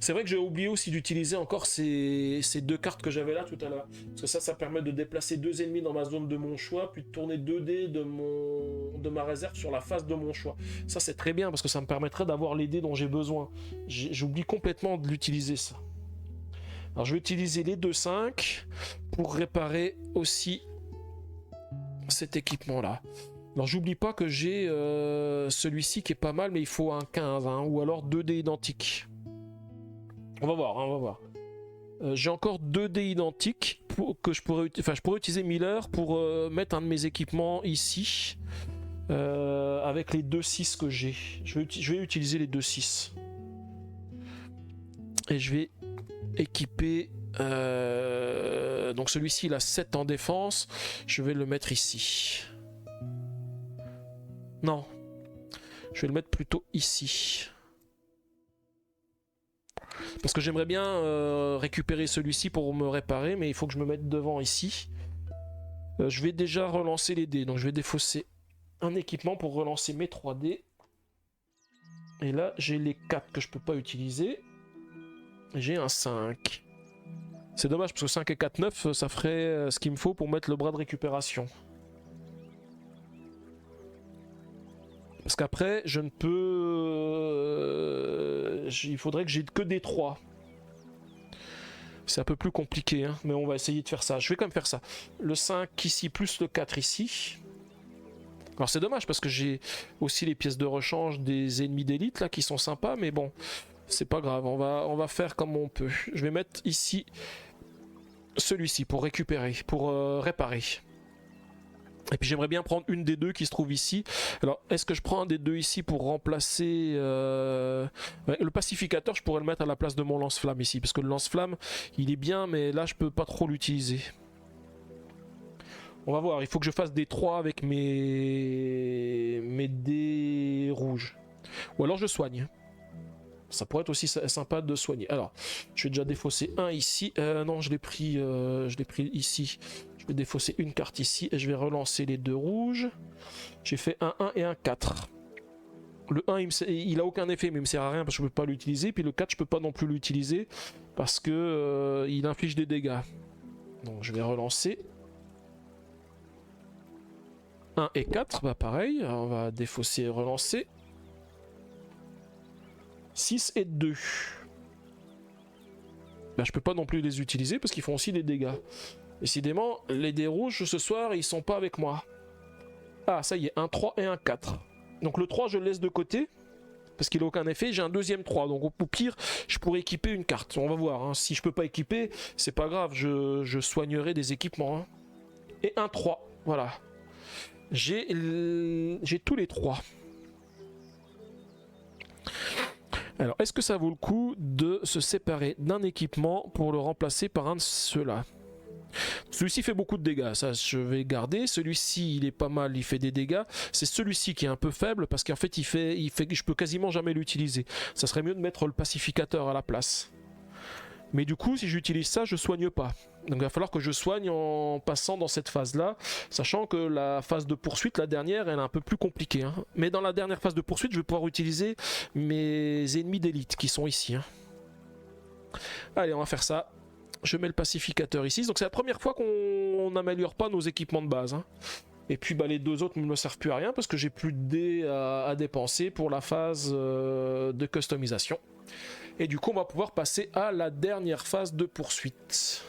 C'est vrai que j'ai oublié aussi d'utiliser encore ces deux cartes que j'avais là tout à l'heure. Parce que ça permet de déplacer 2 ennemis dans ma zone de mon choix, puis de tourner 2 dés de ma réserve sur la face de mon choix. Ça c'est très bien parce que ça me permettrait d'avoir les dés dont j'ai besoin. J'oublie complètement de l'utiliser ça. Alors je vais utiliser les 2-5 pour réparer aussi cet équipement là. Alors j'oublie pas que j'ai celui-ci qui est pas mal, mais il faut un 15, hein, ou alors 2 dés identiques. On va voir, hein, on va voir. J'ai encore 2 dés identiques que je pourrais utiliser Miller pour mettre un de mes équipements ici avec les 2-6 que j'ai. Je vais utiliser les 2-6 et je vais équiper donc celui-ci il a 7 en défense. Je vais le mettre ici. Non, je vais le mettre plutôt ici. Parce que j'aimerais bien récupérer celui-ci pour me réparer, mais il faut que je me mette devant ici. Je vais déjà relancer les dés, donc je vais défausser un équipement pour relancer mes 3 dés. Et là, j'ai les 4 que je peux pas utiliser. J'ai un 5. C'est dommage, parce que 5 et 4, 9, ça ferait ce qu'il me faut pour mettre le bras de récupération. Parce qu'après, je ne peux... il faudrait que j'ai que des 3. C'est un peu plus compliqué, hein, mais on va essayer de faire ça. Je vais quand même faire ça. Le 5 ici, plus le 4 ici. Alors c'est dommage, parce que j'ai aussi les pièces de rechange des ennemis d'élite, là, qui sont sympas, mais bon, c'est pas grave. On va faire comme on peut. Je vais mettre ici celui-ci pour récupérer, pour réparer. Et puis j'aimerais bien prendre une des deux qui se trouve ici. Alors est-ce que je prends un des deux ici pour remplacer ouais, le pacificateur? Je pourrais le mettre à la place de mon lance-flamme ici, parce que le lance-flamme il est bien, mais là je peux pas trop l'utiliser. On va voir, il faut que je fasse des 3 avec mes dés rouges. Ou alors je soigne. Ça pourrait être aussi sympa de soigner. Alors, je vais déjà défausser un ici. Non, je l'ai pris ici. Je vais défausser une carte ici et je vais relancer les 2 rouges. J'ai fait un 1 et un 4. Le 1, il a aucun effet, mais il me sert à rien parce que je peux pas l'utiliser. Puis le 4, je peux pas non plus l'utiliser parce que il inflige des dégâts. Donc je vais relancer. 1 et 4, bah pareil. Alors, on va défausser et relancer. 6 et 2. Bah, je peux pas non plus les utiliser parce qu'ils font aussi des dégâts. Décidément, les dés rouges ce soir, ils sont pas avec moi. Ah, ça y est, un 3 et un 4. Donc le 3, je le laisse de côté parce qu'il a aucun effet. J'ai un deuxième 3. Donc au pire, je pourrais équiper une carte. On va voir. Hein. Si je peux pas équiper, c'est pas grave. Je soignerai des équipements. Hein. Et un 3. Voilà. J'ai tous les 3. Alors, est-ce que ça vaut le coup de se séparer d'un équipement pour le remplacer par un de ceux-là? Celui-ci fait beaucoup de dégâts, ça je vais garder. Celui-ci, il est pas mal, il fait des dégâts. C'est celui-ci qui est un peu faible parce qu'en fait, je peux quasiment jamais l'utiliser. Ça serait mieux de mettre le pacificateur à la place. Mais du coup, si j'utilise ça, je soigne pas. Donc il va falloir que je soigne en passant dans cette phase-là, sachant que la phase de poursuite, la dernière, elle est un peu plus compliquée. Hein. Mais dans la dernière phase de poursuite, je vais pouvoir utiliser mes ennemis d'élite qui sont ici. Hein. Allez, on va faire ça. Je mets le pacificateur ici. Donc c'est la première fois qu'on n'améliore pas nos équipements de base. Hein. Et puis bah, les 2 autres ne me servent plus à rien parce que j'ai plus de dés à dépenser pour la phase de customisation. Et du coup, on va pouvoir passer à la dernière phase de poursuite.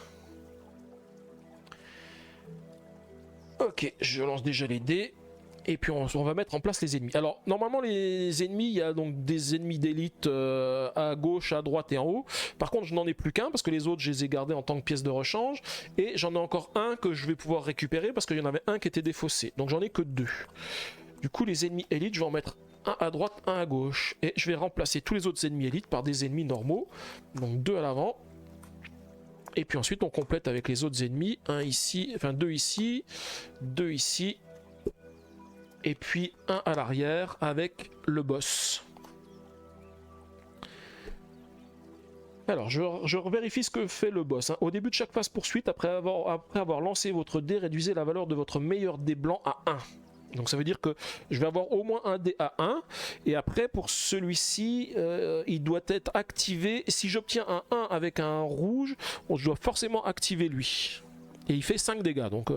Ok, je lance déjà les dés. Et puis on va mettre en place les ennemis. Alors normalement les ennemis, il y a donc des ennemis d'élite à gauche, à droite et en haut. Par contre je n'en ai plus qu'un parce que les autres je les ai gardés en tant que pièces de rechange. Et j'en ai encore un que je vais pouvoir récupérer parce qu'il y en avait un qui était défaussé. Donc j'en ai que 2. Du coup les ennemis élites, je vais en mettre un à droite, un à gauche. Et je vais remplacer tous les autres ennemis élites par des ennemis normaux. Donc 2 à l'avant. Et puis ensuite on complète avec les autres ennemis, un ici, enfin deux ici, et puis un à l'arrière avec le boss. Alors, je vérifie ce que fait le boss. Hein. Au début de chaque phase poursuite, après avoir lancé votre dé, réduisez la valeur de votre meilleur dé blanc à 1. Donc ça veut dire que je vais avoir au moins un dé à 1. Et après, pour celui-ci, il doit être activé. Si j'obtiens un 1 avec un rouge, je dois forcément activer lui. Et il fait 5 dégâts, donc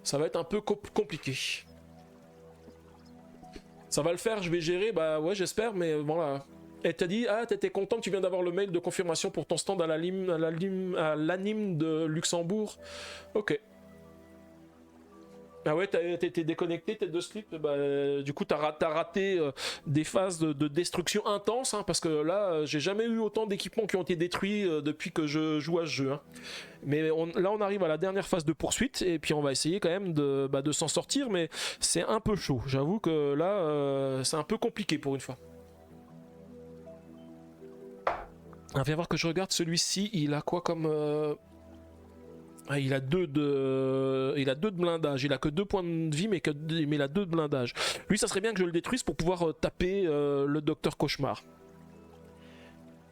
ça va être un peu compliqué. Ça va le faire, je vais gérer, bah ouais j'espère, mais voilà. Et t'as dit, ah t'étais content que tu viens d'avoir le mail de confirmation pour ton stand à l'anime de Luxembourg. Ok. Ah ouais, t'étais déconnecté, tête de slip, bah, du coup t'as raté des phases de destruction intense, hein, parce que là j'ai jamais eu autant d'équipements qui ont été détruits depuis que je joue à ce jeu. Hein. Mais là on arrive à la dernière phase de poursuite, et puis on va essayer quand même de s'en sortir, mais c'est un peu chaud. J'avoue que là c'est un peu compliqué pour une fois. On va voir que je regarde celui-ci, il a quoi comme... il a 2 de blindage, il a que 2 points de vie mais il a 2 de blindage. Lui ça serait bien que je le détruise pour pouvoir taper le docteur Cauchemar.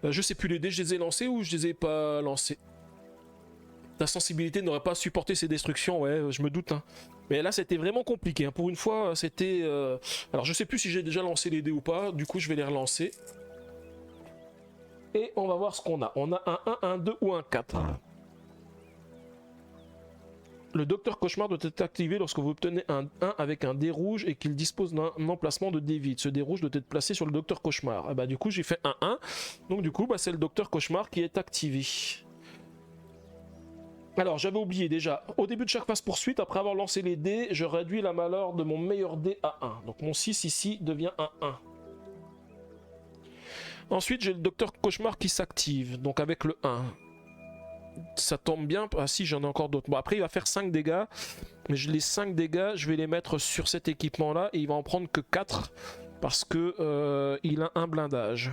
Je sais plus, les dés je les ai lancés ou je les ai pas lancés. Ta sensibilité n'aurait pas supporté ces destructions, ouais je me doute. Hein. Mais là c'était vraiment compliqué, hein. Pour une fois c'était... Alors je sais plus si j'ai déjà lancé les dés ou pas, du coup je vais les relancer. Et on va voir ce qu'on a. On a un 1, un 2 ou un 4. Le docteur Cauchemar doit être activé lorsque vous obtenez un 1 avec un dé rouge et qu'il dispose d'un emplacement de dé vide. Ce dé rouge doit être placé sur le docteur Cauchemar. Et bah du coup j'ai fait un 1. Donc du coup bah, c'est le docteur Cauchemar qui est activé. Alors j'avais oublié déjà, au début de chaque phase poursuite, après avoir lancé les dés, je réduis la valeur de mon meilleur dé à 1. Donc mon 6 ici devient un 1. Ensuite j'ai le docteur Cauchemar qui s'active, donc avec le 1. Ça tombe bien, ah si j'en ai encore d'autres. Bon après il va faire 5 dégâts, mais les 5 dégâts je vais les mettre sur cet équipement là et il va en prendre que 4 parce que il a un blindage.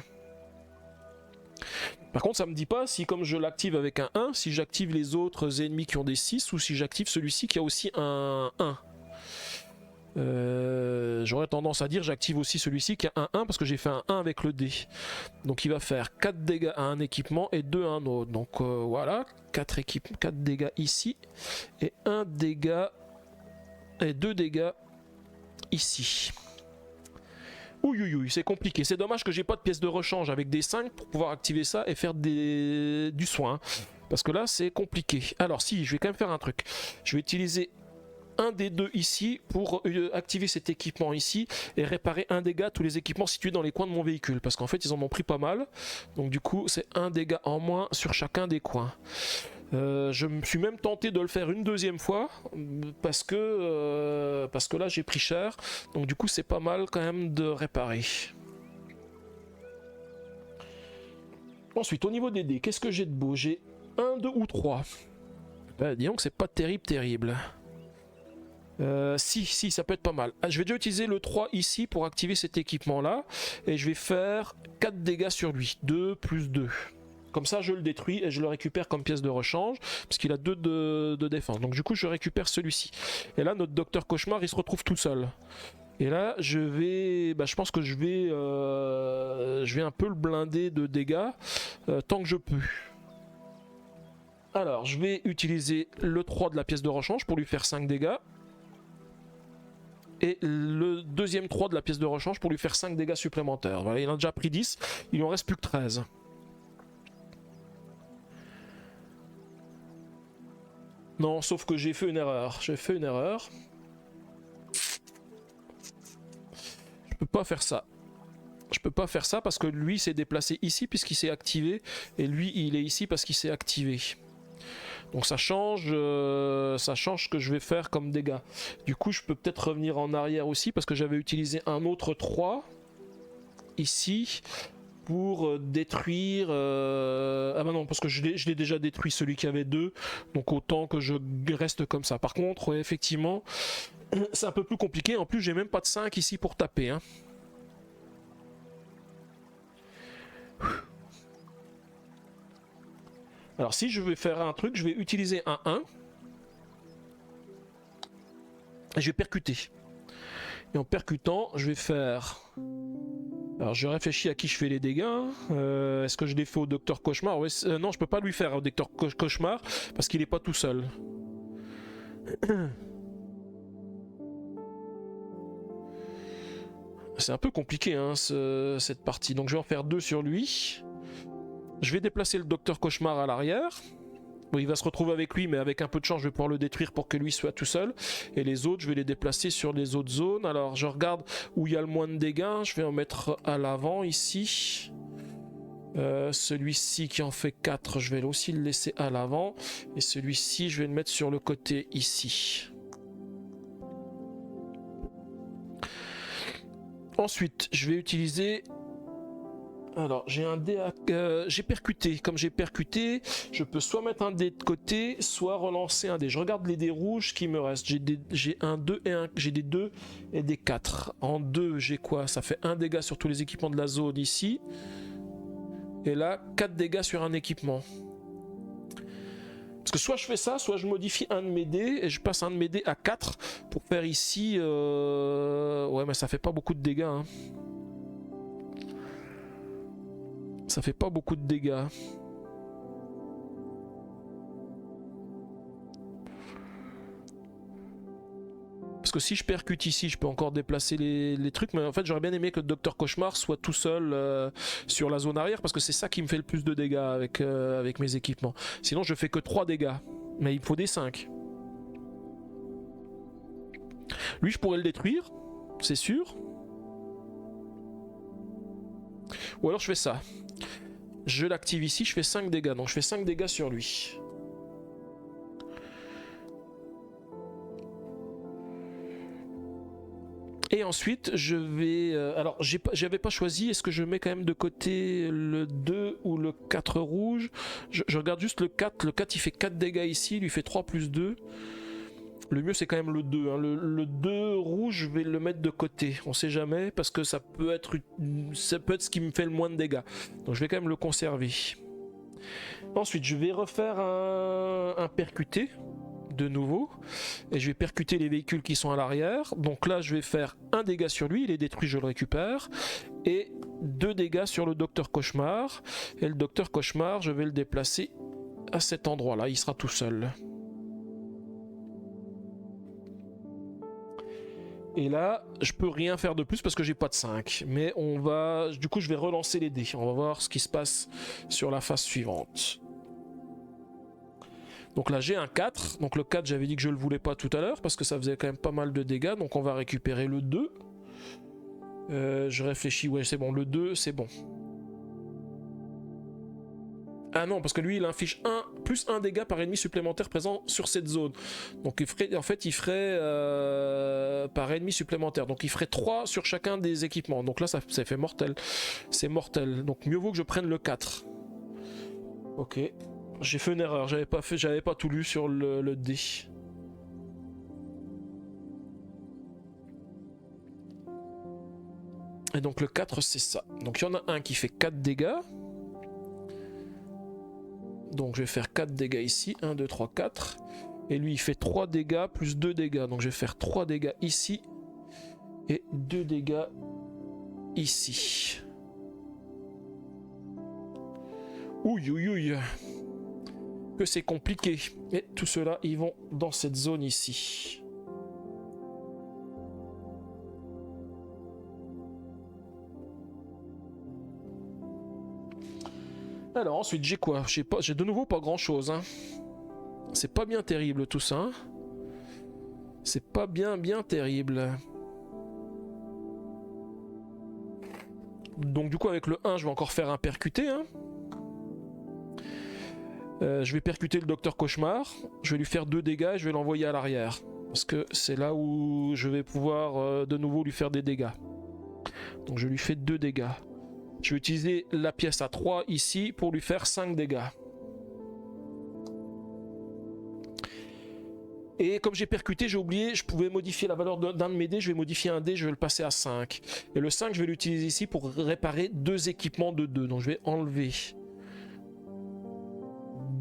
Par contre ça me dit pas si comme je l'active avec un 1, si j'active les autres ennemis qui ont des 6 ou si j'active celui-ci qui a aussi un 1. J'aurais tendance à dire j'active aussi celui-ci qui a un 1 parce que j'ai fait un 1 avec le dé. Donc il va faire 4 dégâts à un équipement et 2 à un autre. Donc voilà, 4 dégâts ici et 1 dégât et 2 dégâts ici. Ouïouïouï, c'est compliqué. C'est dommage que j'ai pas de pièce de rechange avec des 5 pour pouvoir activer ça et faire du soin. Parce que là c'est compliqué. Alors si, je vais quand même faire un truc. Je vais utiliser un des deux ici pour activer cet équipement ici et réparer un dégât à tous les équipements situés dans les coins de mon véhicule parce qu'en fait ils en ont pris pas mal, donc du coup c'est un dégât en moins sur chacun des coins. Je me suis même tenté de le faire une deuxième fois parce que là j'ai pris cher, donc du coup c'est pas mal quand même de réparer. Ensuite au niveau des dés, qu'est-ce que j'ai de beau? J'ai 1, 2 ou 3. Disons que c'est pas terrible. Si, ça peut être pas mal. Je vais déjà utiliser le 3 ici pour activer cet équipement là. Et je vais faire 4 dégâts sur lui. 2 plus 2. Comme ça je le détruis et je le récupère comme pièce de rechange. Parce qu'il a 2 de défense. Donc du coup je récupère celui-ci. Et là notre docteur Cauchemar il se retrouve tout seul. Et là je vais... je pense que je vais un peu le blinder de dégâts. Tant que je peux. Alors je vais utiliser le 3 de la pièce de rechange pour lui faire 5 dégâts. Et le deuxième 3 de la pièce de rechange pour lui faire 5 dégâts supplémentaires. Voilà, il en a déjà pris 10, il en reste plus que 13. Non, sauf que j'ai fait une erreur. Je peux pas faire ça. Je peux pas faire ça parce que lui s'est déplacé ici puisqu'il s'est activé. Et lui il est ici parce qu'il s'est activé. Donc ça change ce que je vais faire comme dégâts. Du coup je peux peut-être revenir en arrière aussi parce que j'avais utilisé un autre 3 ici pour détruire... Ah bah non, parce que je l'ai déjà détruit celui qui avait 2, donc autant que je reste comme ça. Par contre, ouais, effectivement, c'est un peu plus compliqué. En plus j'ai même pas de 5 ici pour taper. Hein. Alors si je vais faire un truc, je vais utiliser un 1. Et je vais percuter. Et en percutant, je vais faire... Alors je réfléchis à qui je fais les dégâts. Est-ce que je les fais au Docteur Cauchemar? Ouais, non, je peux pas lui faire au Docteur Cauchemar parce qu'il est pas tout seul. C'est un peu compliqué hein, cette partie. Donc je vais en faire 2 sur lui. Je vais déplacer le Docteur Cauchemar à l'arrière. Bon, il va se retrouver avec lui, mais avec un peu de chance, je vais pouvoir le détruire pour que lui soit tout seul. Et les autres, je vais les déplacer sur les autres zones. Alors, je regarde où il y a le moins de dégâts. Je vais en mettre à l'avant, ici. Celui-ci qui en fait 4, je vais aussi le laisser à l'avant. Et celui-ci, je vais le mettre sur le côté, ici. Ensuite, je vais utiliser... Alors, j'ai un dé j'ai percuté. Comme j'ai percuté, je peux soit mettre un dé de côté, soit relancer un dé. Je regarde les dés rouges qui me restent. J'ai un 2 et un... J'ai des 2 et des 4. En 2, j'ai quoi? Ça fait 1 dégât sur tous les équipements de la zone ici. Et là, 4 dégâts sur un équipement. Parce que soit je fais ça, soit je modifie un de mes dés et je passe un de mes dés à 4 pour faire ici... Ouais, mais ça fait pas beaucoup de dégâts, hein. Ça fait pas beaucoup de dégâts. Parce que si je percute ici, je peux encore déplacer les trucs. Mais en fait, j'aurais bien aimé que le Docteur Cauchemar soit tout seul sur la zone arrière. Parce que c'est ça qui me fait le plus de dégâts avec mes équipements. Sinon, je fais que 3 dégâts. Mais il me faut des 5. Lui, je pourrais le détruire. C'est sûr. Ou alors je fais ça. Je l'active ici, je fais 5 dégâts. Donc je fais 5 dégâts sur lui. Et ensuite, je vais... alors, j'avais pas choisi. Est-ce que je mets quand même de côté le 2 ou le 4 rouge? Je regarde juste le 4. Le 4, il fait 4 dégâts ici. Il lui fait 3 plus 2. Le mieux, c'est quand même le 2. Hein. Le 2 rouge, je vais le mettre de côté. On sait jamais, parce que ça peut être ce qui me fait le moins de dégâts. Donc, je vais quand même le conserver. Ensuite, je vais refaire un percuté. De nouveau, et je vais percuter les véhicules qui sont à l'arrière. Donc là, je vais faire un dégât sur lui, il est détruit, je le récupère, et 2 dégâts sur le Docteur Cauchemar. Et le Docteur Cauchemar, je vais le déplacer à cet endroit-là, il sera tout seul. Et là, je peux rien faire de plus parce que j'ai pas de 5. Mais on va... Du coup, je vais relancer les dés. On va voir ce qui se passe sur la phase suivante. Donc là j'ai un 4, donc le 4 j'avais dit que je le voulais pas tout à l'heure parce que ça faisait quand même pas mal de dégâts, donc on va récupérer le 2. Je réfléchis, ouais c'est bon, le 2 c'est bon. Ah non, parce que lui il inflige plus 1 dégât par ennemi supplémentaire présent sur cette zone. Donc il ferait, en fait il ferait par ennemi supplémentaire, donc il ferait 3 sur chacun des équipements. Donc là ça fait mortel, c'est mortel, donc mieux vaut que je prenne le 4. Ok. J'ai fait une erreur, j'avais pas tout lu sur le dé. Et donc le 4 c'est ça. Donc il y en a un qui fait 4 dégâts. Donc je vais faire 4 dégâts ici, 1, 2, 3, 4. Et lui il fait 3 dégâts plus 2 dégâts. Donc je vais faire 3 dégâts ici. Et 2 dégâts ici. Ouille ouille ouille. Que c'est compliqué. Et tout cela, ils vont dans cette zone ici. Alors ensuite, j'ai quoi? J'ai de nouveau pas grand chose. Hein. C'est pas bien terrible tout ça. C'est pas bien terrible. Donc du coup, avec le 1, je vais encore faire un percuté. Hein. Je vais percuter le Docteur Cauchemar, je vais lui faire 2 dégâts et je vais l'envoyer à l'arrière. Parce que c'est là où je vais pouvoir de nouveau lui faire des dégâts. Donc je lui fais 2 dégâts. Je vais utiliser la pièce à 3 ici pour lui faire 5 dégâts. Et comme j'ai percuté, j'ai oublié, je pouvais modifier la valeur d'un de mes dés, je vais modifier un dé, je vais le passer à 5. Et le 5, je vais l'utiliser ici pour réparer 2 équipements de 2. Donc je vais enlever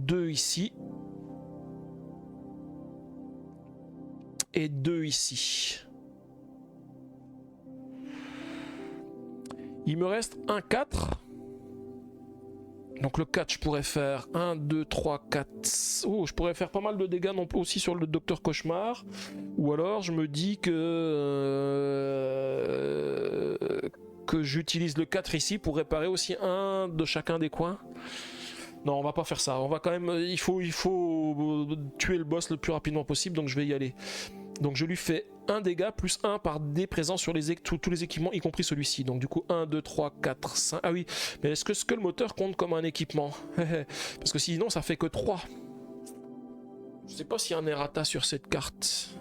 2 ici. Et 2 ici. Il me reste un 4. Donc le 4, je pourrais faire 1, 2, 3, 4. Oh, je pourrais faire pas mal de dégâts non plus aussi sur le Docteur Cauchemar. Ou alors je me dis que j'utilise le 4 ici pour réparer aussi un de chacun des coins. Non, on va pas faire ça. On va quand même. Il faut tuer le boss le plus rapidement possible, donc je vais y aller. Donc je lui fais un dégât plus 1 par dé présent sur tous les équipements, y compris celui-ci. Donc du coup 1, 2, 3, 4, 5... Ah oui, mais est-ce que le moteur compte comme un équipement? Parce que sinon ça fait que 3. Je sais pas s'il y a un errata sur cette carte.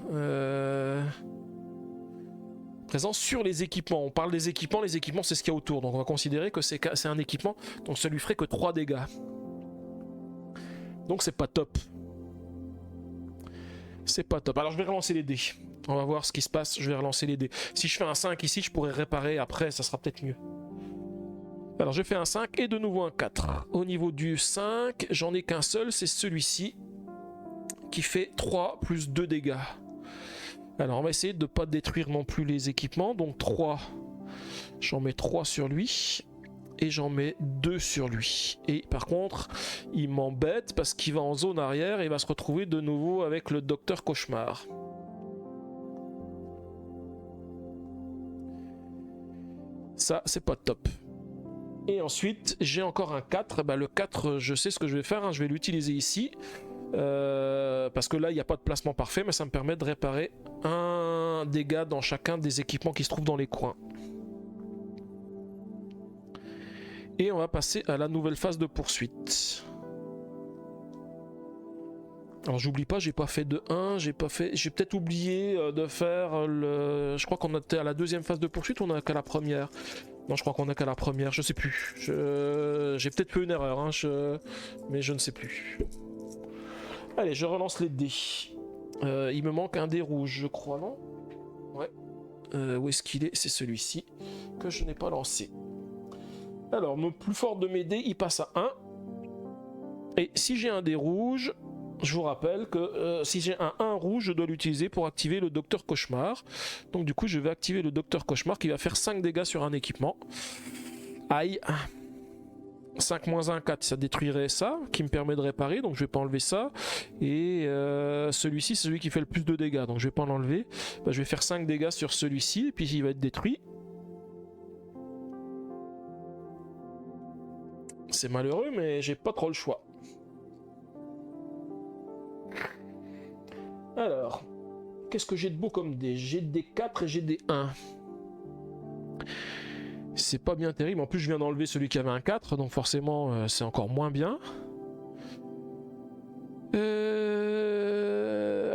Présent sur les équipements. On parle des équipements, les équipements c'est ce qu'il y a autour. Donc on va considérer que c'est un équipement. Donc ça lui ferait que 3 dégâts. Donc c'est pas top. C'est pas top. Alors je vais relancer les dés. On va voir ce qui se passe. Je vais relancer les dés. Si je fais un 5 ici, je pourrais réparer après. Ça sera peut-être mieux. Alors je fais un 5 et de nouveau un 4. Au niveau du 5, j'en ai qu'un seul. C'est celui-ci. Qui fait 3 plus 2 dégâts. Alors on va essayer de ne pas détruire non plus les équipements. Donc 3. J'en mets 3 sur lui. Et j'en mets 2 sur lui. Et par contre, il m'embête parce qu'il va en zone arrière et il va se retrouver de nouveau avec le Docteur Cauchemar. Ça, c'est pas top. Et ensuite, j'ai encore un 4. Bah, le 4, je sais ce que je vais faire. Hein. Je vais l'utiliser ici. Parce que là, il n'y a pas de placement parfait, mais ça me permet de réparer un dégât dans chacun des équipements qui se trouvent dans les coins. Et on va passer à la nouvelle phase de poursuite. Alors j'oublie pas, j'ai pas fait de 1, j'ai peut-être oublié de faire le... Je crois qu'on était à la deuxième phase de poursuite ou on est qu'à la première? Non, je crois qu'on est qu'à la première, je sais plus. J'ai peut-être fait une erreur, hein, mais je ne sais plus. Allez, je relance les dés. Il me manque un dé rouge, je crois, non? Ouais. Où est-ce qu'il est? C'est celui-ci que je n'ai pas lancé. Alors, le plus fort de mes dés, il passe à 1. Et si j'ai un dé rouge, je vous rappelle que si j'ai un 1 rouge, je dois l'utiliser pour activer le Docteur Cauchemar. Donc du coup, je vais activer le Docteur Cauchemar qui va faire 5 dégâts sur un équipement. Aïe. 5 moins 1, 4, ça détruirait ça, qui me permet de réparer, donc je vais pas enlever ça. Et celui-ci, c'est celui qui fait le plus de dégâts, donc je vais pas l'enlever. Bah, je vais faire 5 dégâts sur celui-ci, et puis il va être détruit. C'est malheureux, mais j'ai pas trop le choix. Alors, qu'est-ce que j'ai de beau comme dés? J'ai des 4 et j'ai des 1. C'est pas bien terrible. En plus, je viens d'enlever celui qui avait un 4, donc forcément, c'est encore moins bien.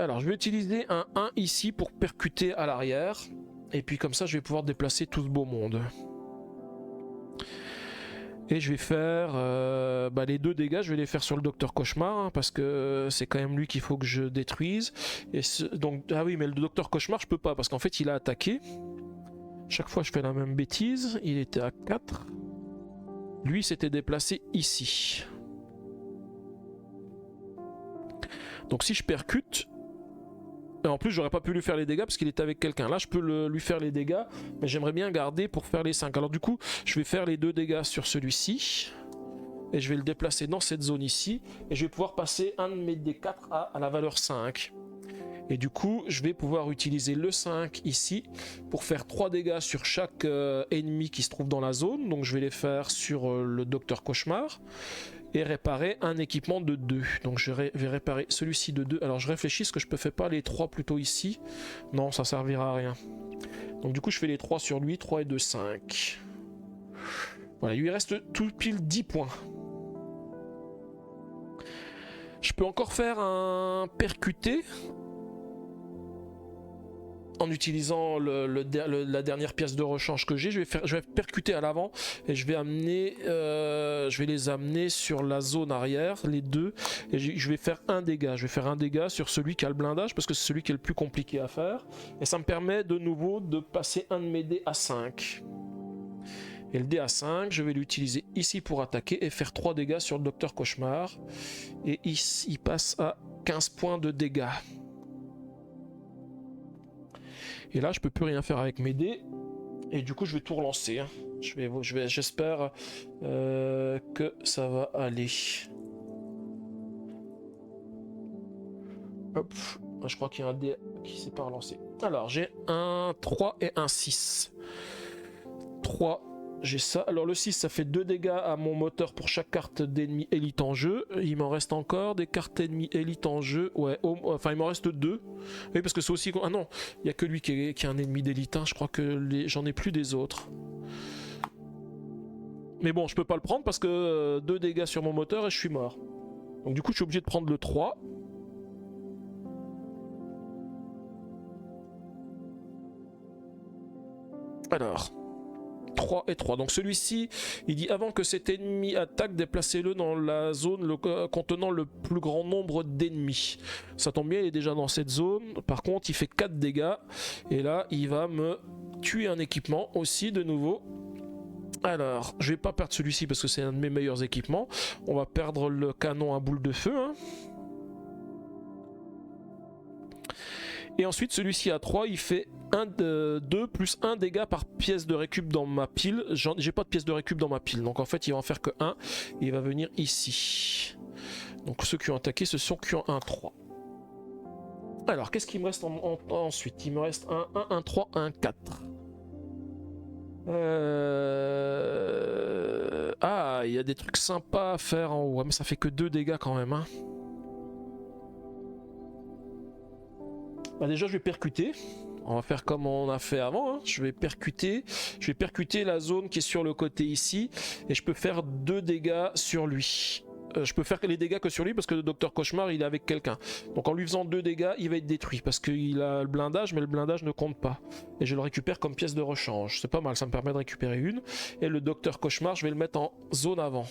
Alors, je vais utiliser un 1 ici pour percuter à l'arrière. Et puis comme ça, je vais pouvoir déplacer tout ce beau monde. Et je vais faire les 2 dégâts, je vais les faire sur le Docteur Cauchemar, hein, parce que c'est quand même lui qu'il faut que je détruise. Et donc, ah oui, mais le Docteur Cauchemar, je peux pas, parce qu'en fait, il a attaqué. Chaque fois, je fais la même bêtise. Il était à 4. Lui, s'était déplacé ici. Donc, si je percute... Et en plus, j'aurais pas pu lui faire les dégâts parce qu'il était avec quelqu'un. Là, je peux lui faire les dégâts, mais j'aimerais bien garder pour faire les 5. Alors du coup, je vais faire les 2 dégâts sur celui-ci. Et je vais le déplacer dans cette zone ici. Et je vais pouvoir passer un de mes D4 à la valeur 5. Et du coup, je vais pouvoir utiliser le 5 ici pour faire 3 dégâts sur chaque ennemi qui se trouve dans la zone. Donc je vais les faire sur le Docteur Cauchemar. Et réparer un équipement de 2. Donc je vais réparer celui-ci de 2. Alors je réfléchis, est-ce que je peux faire pas les 3 plutôt ici? Non, ça servira à rien. Donc du coup je fais les 3 sur lui, 3 et 2, 5. Voilà, il lui reste tout pile 10 points. Je peux encore faire un percuté en utilisant la dernière pièce de rechange que j'ai. Je vais percuter à l'avant et je vais les amener sur la zone arrière, les 2, et je vais faire un dégât. Je vais faire un dégât sur celui qui a le blindage parce que c'est celui qui est le plus compliqué à faire, et ça me permet de nouveau de passer un de mes dés à 5. Et le dé à 5, je vais l'utiliser ici pour attaquer et faire 3 dégâts sur le Docteur Cauchemar. Et ici, il passe à 15 points de dégâts. Et là, je peux plus rien faire avec mes dés. Et du coup, je vais tout relancer. Hein. J'espère que ça va aller. Hop. Je crois qu'il y a un dé qui s'est pas relancé. Alors, j'ai un 3 et un 6. 3, j'ai ça. Alors, le 6, ça fait 2 dégâts à mon moteur pour chaque carte d'ennemi élite en jeu. Il m'en reste encore des cartes ennemies élite en jeu. Ouais, enfin, il m'en reste 2. Oui, parce que c'est aussi... Ah non, il n'y a que lui qui est un ennemi d'élite. Hein. Je crois que j'en ai plus des autres. Mais bon, je peux pas le prendre parce que 2 dégâts sur mon moteur et je suis mort. Donc du coup, je suis obligé de prendre le 3. Alors, 3 et 3. Donc celui-ci, il dit avant que cet ennemi attaque, déplacez-le dans la zone contenant le plus grand nombre d'ennemis. Ça tombe bien, il est déjà dans cette zone. Par contre, il fait 4 dégâts. Et là, il va me tuer un équipement aussi de nouveau. Alors, je vais pas perdre celui-ci parce que c'est un de mes meilleurs équipements. On va perdre le canon à boule de feu. Hein. Et ensuite, celui-ci à 3, il fait 2 plus 1 dégât par pièce de récup dans ma pile. J'ai pas de pièce de récup dans ma pile, donc en fait, il va en faire que 1. Et il va venir ici. Donc ceux qui ont attaqué, ce sont qui ont un 3. Alors, qu'est-ce qu'il me reste ensuite? Il me reste un 1, un 3, un 4. Ah, il y a des trucs sympas à faire en haut, mais ça fait que 2 dégâts quand même. Hein. Bah déjà, je vais percuter. On va faire comme on a fait avant. Hein. Je vais percuter la zone qui est sur le côté ici, et je peux faire 2 dégâts sur lui. Je peux faire les dégâts que sur lui parce que le Docteur Cauchemar il est avec quelqu'un. Donc en lui faisant 2 dégâts, il va être détruit parce qu'il a le blindage, mais le blindage ne compte pas. Et je le récupère comme pièce de rechange. C'est pas mal, ça me permet de récupérer une. Et le Docteur Cauchemar, je vais le mettre en zone avant.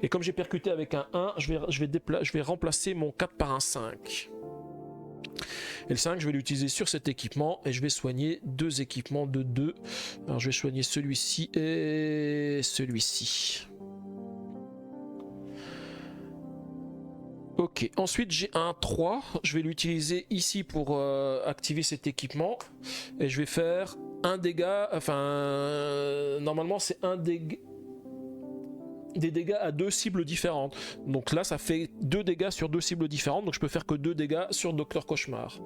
Et comme j'ai percuté avec un 1, je vais remplacer mon 4 par un 5. Et le 5, je vais l'utiliser sur cet équipement et je vais soigner 2 équipements de 2. Alors je vais soigner celui-ci et celui-ci. Ok, ensuite j'ai un 3, je vais l'utiliser ici pour activer cet équipement et je vais faire un dégât, enfin normalement c'est des dégâts à 2 cibles différentes. Donc là ça fait 2 dégâts sur 2 cibles différentes, donc je peux faire que 2 dégâts sur Docteur Cauchemar.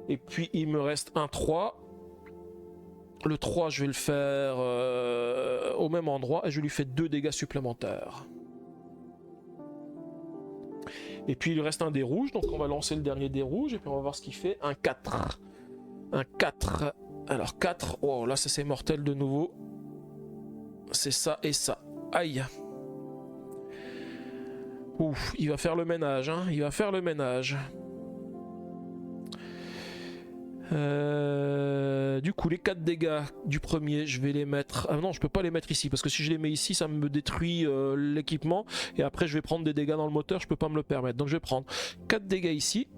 Et puis il me reste un 3. Le 3 je vais le faire au même endroit et je lui fais 2 dégâts supplémentaires. Et puis il reste un dé rouge, donc on va lancer le dernier dé rouge et puis on va voir ce qu'il fait. Un 4. Un 4. Alors 4, oh là ça c'est mortel de nouveau. C'est ça et ça. Aïe. Ouf, il va faire le ménage, hein. Il va faire le ménage. Du coup, les 4 dégâts du premier, je vais les mettre... Ah non, je peux pas les mettre ici, parce que si je les mets ici, ça me détruit l'équipement, et après je vais prendre des dégâts dans le moteur, je peux pas me le permettre. Donc je vais prendre 4 dégâts ici,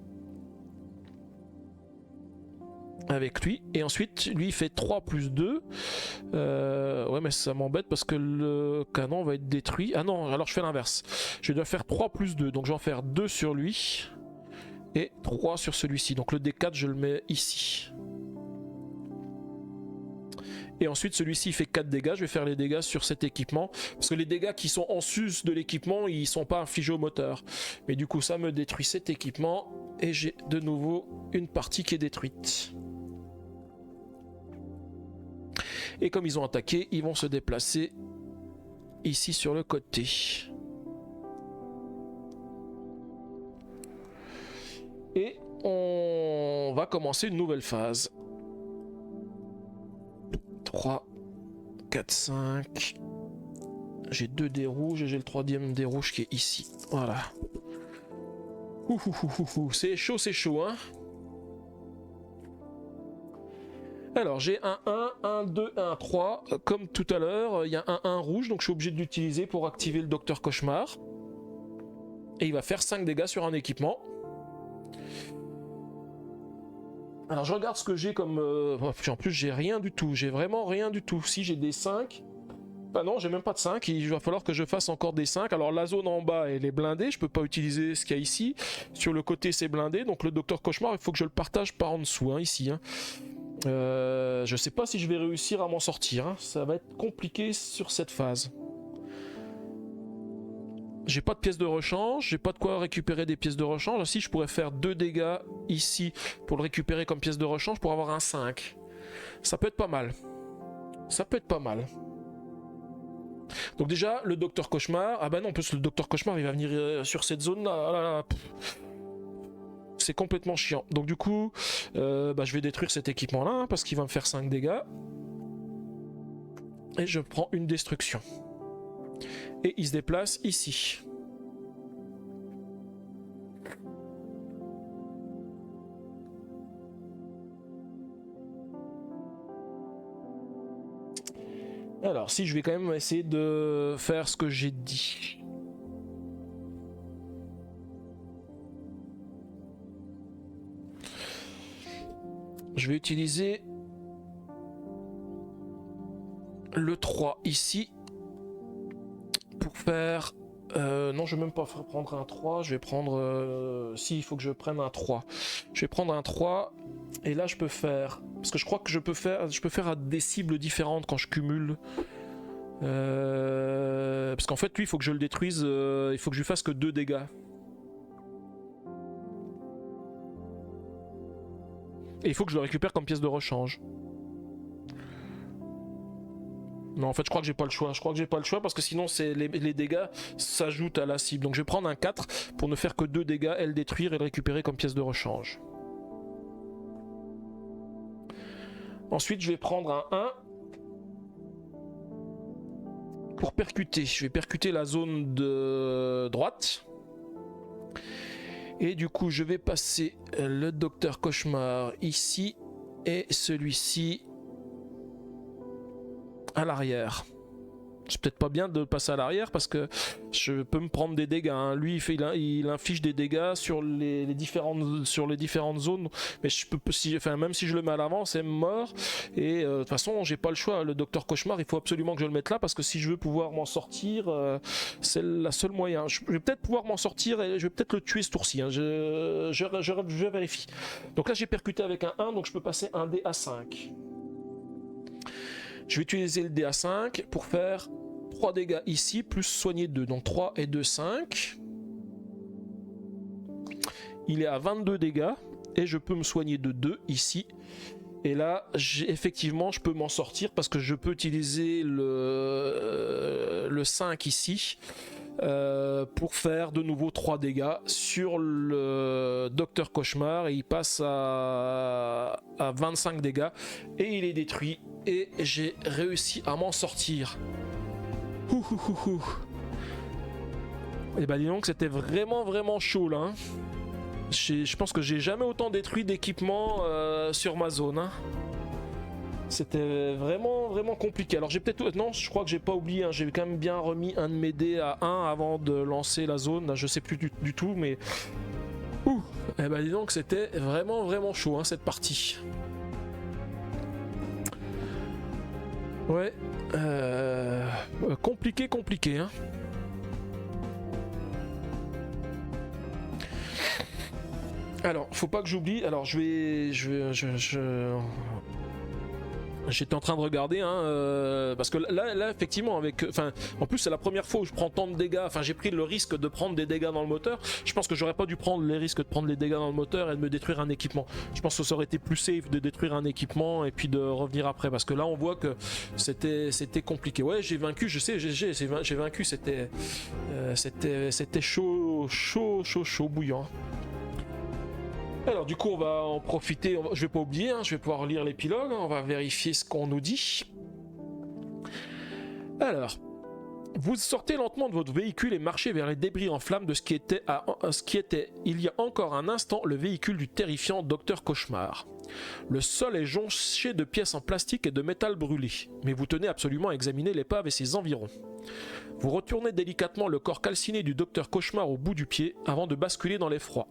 avec lui, et ensuite, lui il fait 3 plus 2. Ouais, mais ça m'embête, parce que le canon va être détruit. Ah non, alors je fais l'inverse. Je dois faire 3 plus 2, donc je vais en faire 2 sur lui. Et 3 sur celui-ci. Donc le D4 je le mets ici. Et ensuite celui-ci il fait 4 dégâts. Je vais faire les dégâts sur cet équipement. Parce que les dégâts qui sont en sus de l'équipement, ils sont pas infligés au moteur. Mais du coup ça me détruit cet équipement. Et j'ai de nouveau une partie qui est détruite. Et comme ils ont attaqué, ils vont se déplacer ici sur le côté. Et on va commencer une nouvelle phase. 3, 4, 5. J'ai 2 dés rouges et j'ai le 3e dé rouge qui est ici. Voilà. C'est chaud, hein. Alors j'ai un 1, un 2, un 3. Comme tout à l'heure, il y a un 1 rouge, donc je suis obligé de l'utiliser pour activer le Docteur Cauchemar. Et il va faire 5 dégâts sur un équipement. Alors je regarde ce que j'ai comme... En plus j'ai rien du tout, j'ai vraiment rien du tout. Si j'ai des 5, Bah non, j'ai même pas de 5, il va falloir que je fasse encore des 5. Alors la zone en bas, elle est blindée, je peux pas utiliser ce qu'il y a ici. Sur le côté, c'est blindé, donc le Docteur Cauchemar, il faut que je le partage par en dessous, hein, ici. Hein. Je sais pas si je vais réussir à m'en sortir, hein. Ça va être compliqué sur cette phase. J'ai pas de pièces de rechange, j'ai pas de quoi récupérer des pièces de rechange. Si je pourrais faire 2 dégâts ici pour le récupérer comme pièce de rechange pour avoir un 5. Ça peut être pas mal. Ça peut être pas mal. Donc déjà, le Docteur Cauchemar... Ah bah non, en plus le Docteur Cauchemar, il va venir sur cette zone-là. Ah là là. C'est complètement chiant. Donc du coup, je vais détruire cet équipement-là, hein, parce qu'il va me faire 5 dégâts. Et je prends une destruction. Et il se déplace ici. Alors, si je vais quand même essayer de faire ce que j'ai dit. Je vais utiliser le 3 ici pour faire... non, je vais même pas prendre un 3, je vais prendre... si, il faut que je prenne un 3. Je vais prendre un 3 et là je peux faire... Parce que je crois que je peux faire des cibles différentes quand je cumule. Parce qu'en fait, lui, il faut que je le détruise, il faut que je lui fasse que 2 dégâts. Et il faut que je le récupère comme pièce de rechange. Non, en fait, je crois que j'ai pas le choix. Je crois que j'ai pas le choix parce que sinon, les dégâts s'ajoutent à la cible. Donc, je vais prendre un 4 pour ne faire que 2 dégâts et le détruire et le récupérer comme pièce de rechange. Ensuite, je vais prendre un 1 pour percuter. Je vais percuter la zone de droite. Et du coup, je vais passer le Docteur Cauchemar ici et celui-ci à l'arrière. C'est peut-être pas bien de passer à l'arrière parce que je peux me prendre des dégâts. Hein. Lui, il inflige des dégâts sur les différentes zones. Mais je peux, même si je le mets à l'avant, c'est mort. Et de toute façon, j'ai pas le choix. Le Docteur Cauchemar, il faut absolument que je le mette là parce que si je veux pouvoir m'en sortir, c'est la seule moyen. Je vais peut-être pouvoir m'en sortir et je vais peut-être le tuer ce tour-ci. Hein. Je vérifie. Donc là, j'ai percuté avec un 1, donc je peux passer un dé à 5. Je vais utiliser le dé à 5 pour faire 3 dégâts ici, plus soigner 2. Donc 3 et 2, 5. Il est à 22 dégâts. Et je peux me soigner de 2 ici. Et là, effectivement, je peux m'en sortir parce que je peux utiliser le 5 ici. Pour faire de nouveau 3 dégâts sur le Docteur Cauchemar. Et il passe à 25 dégâts. Et il est détruit. Et j'ai réussi à m'en sortir. Et bah dis donc, c'était vraiment chaud là. Hein. Je pense que j'ai jamais autant détruit d'équipements sur ma zone. Hein. C'était vraiment compliqué. Alors j'ai peut-être... Non, je crois que j'ai pas oublié. Hein. J'ai quand même bien remis un de mes dés à 1 avant de lancer la zone. Je sais plus du tout, mais... Et bah dis donc, c'était vraiment chaud hein, cette partie. Ouais, compliqué, hein. Alors, faut pas que j'oublie. Alors, j'étais en train de regarder, hein, parce que là, effectivement, en plus c'est la première fois où je prends tant de dégâts. Enfin, j'ai pris le risque de prendre des dégâts dans le moteur. Je pense que j'aurais pas dû prendre les risques de prendre les dégâts dans le moteur et de me détruire un équipement. Je pense que ça aurait été plus safe de détruire un équipement et puis de revenir après, parce que là, on voit que c'était compliqué. Ouais, j'ai vaincu. Je sais, j'ai vaincu. C'était chaud, bouillant. Alors du coup on va en profiter, je vais pas oublier, hein, je vais pouvoir lire l'épilogue, hein, on va vérifier ce qu'on nous dit. Alors, Vous sortez lentement de votre véhicule et marchez vers les débris en flammes de ce qui était il y a encore un instant le véhicule du terrifiant Docteur Cauchemar. Le sol est jonché de pièces en plastique et de métal brûlé, mais vous tenez absolument à examiner l'épave et ses environs. Vous retournez délicatement le corps calciné du Docteur Cauchemar au bout du pied avant de basculer dans l'effroi.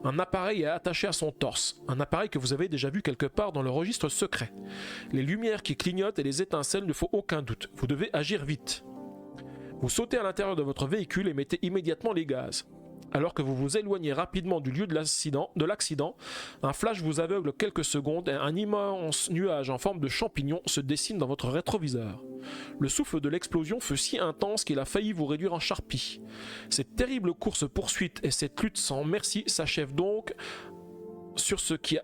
Un appareil est attaché à son torse, un appareil que vous avez déjà vu quelque part dans le registre secret. Les lumières qui clignotent et les étincelles ne font aucun doute, vous devez agir vite. Vous sautez à l'intérieur de votre véhicule et mettez immédiatement les gaz. Alors que vous vous éloignez rapidement du lieu de l'accident, un flash vous aveugle quelques secondes et un immense nuage en forme de champignon se dessine dans votre rétroviseur. Le souffle de l'explosion fut si intense qu'il a failli vous réduire en charpie. Cette terrible course-poursuite et cette lutte sans merci s'achèvent donc sur ce qui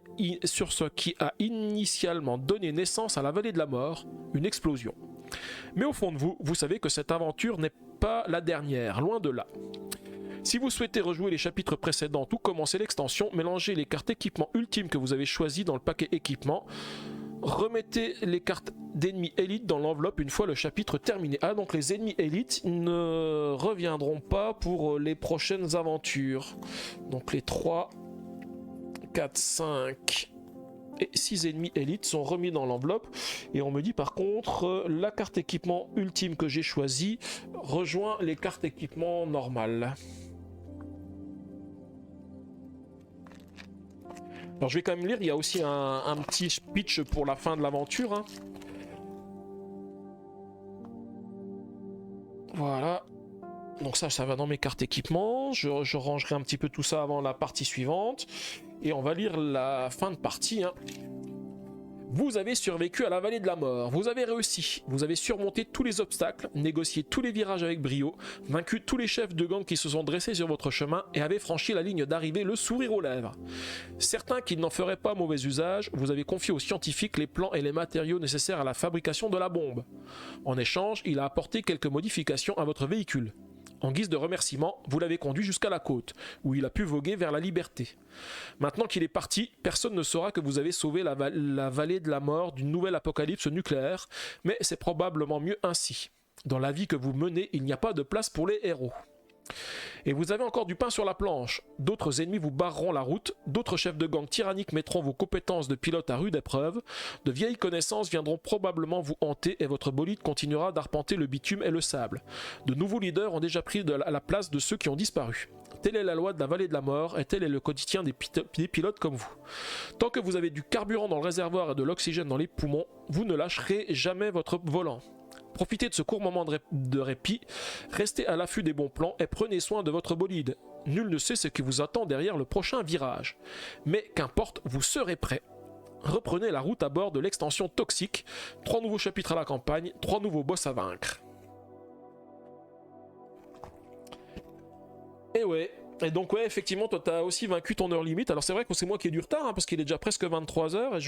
a initialement donné naissance à la vallée de la mort, une explosion. Mais au fond de vous, vous savez que cette aventure n'est pas la dernière, loin de là. Si vous souhaitez rejouer les chapitres précédents ou commencer l'extension, mélangez les cartes équipement ultimes que vous avez choisies dans le paquet équipement. Remettez les cartes d'ennemis élites dans l'enveloppe une fois le chapitre terminé. Ah, donc les ennemis élites ne reviendront pas pour les prochaines aventures. Donc les 3, 4, 5 et 6 ennemis élites sont remis dans l'enveloppe. Et on me dit par contre, la carte équipement ultime que j'ai choisie rejoint les cartes équipement normales. Alors je vais quand même lire, il y a aussi un petit pitch pour la fin de l'aventure. Hein. Voilà. Donc ça va dans mes cartes équipement. Je rangerai un petit peu tout ça avant la partie suivante. Et on va lire la fin de partie. Hein. Vous avez survécu à la vallée de la mort, vous avez réussi, vous avez surmonté tous les obstacles, négocié tous les virages avec brio, vaincu tous les chefs de gang qui se sont dressés sur votre chemin et avez franchi la ligne d'arrivée le sourire aux lèvres. Certains qui n'en feraient pas mauvais usage, vous avez confié aux scientifiques les plans et les matériaux nécessaires à la fabrication de la bombe. En échange, il a apporté quelques modifications à votre véhicule. En guise de remerciement, vous l'avez conduit jusqu'à la côte, où il a pu voguer vers la liberté. Maintenant qu'il est parti, personne ne saura que vous avez sauvé la vallée de la mort d'une nouvelle apocalypse nucléaire, mais c'est probablement mieux ainsi. Dans la vie que vous menez, il n'y a pas de place pour les héros. Et vous avez encore du pain sur la planche. D'autres ennemis vous barreront la route, d'autres chefs de gang tyranniques mettront vos compétences de pilote à rude épreuve, de vieilles connaissances viendront probablement vous hanter et votre bolide continuera d'arpenter le bitume et le sable. De nouveaux leaders ont déjà pris la place de ceux qui ont disparu. Telle est la loi de la vallée de la mort et tel est le quotidien des pilotes comme vous. Tant que vous avez du carburant dans le réservoir et de l'oxygène dans les poumons, vous ne lâcherez jamais votre volant. Profitez de ce court moment de répit, restez à l'affût des bons plans et prenez soin de votre bolide. Nul ne sait ce qui vous attend derrière le prochain virage. Mais qu'importe, vous serez prêt. Reprenez la route à bord de l'extension toxique. 3 nouveaux chapitres à la campagne, 3 nouveaux boss à vaincre. Et ouais. Et donc ouais, effectivement, toi t'as aussi vaincu ton heure limite. Alors c'est vrai que c'est moi qui ai du retard, hein, parce qu'il est déjà presque 23h et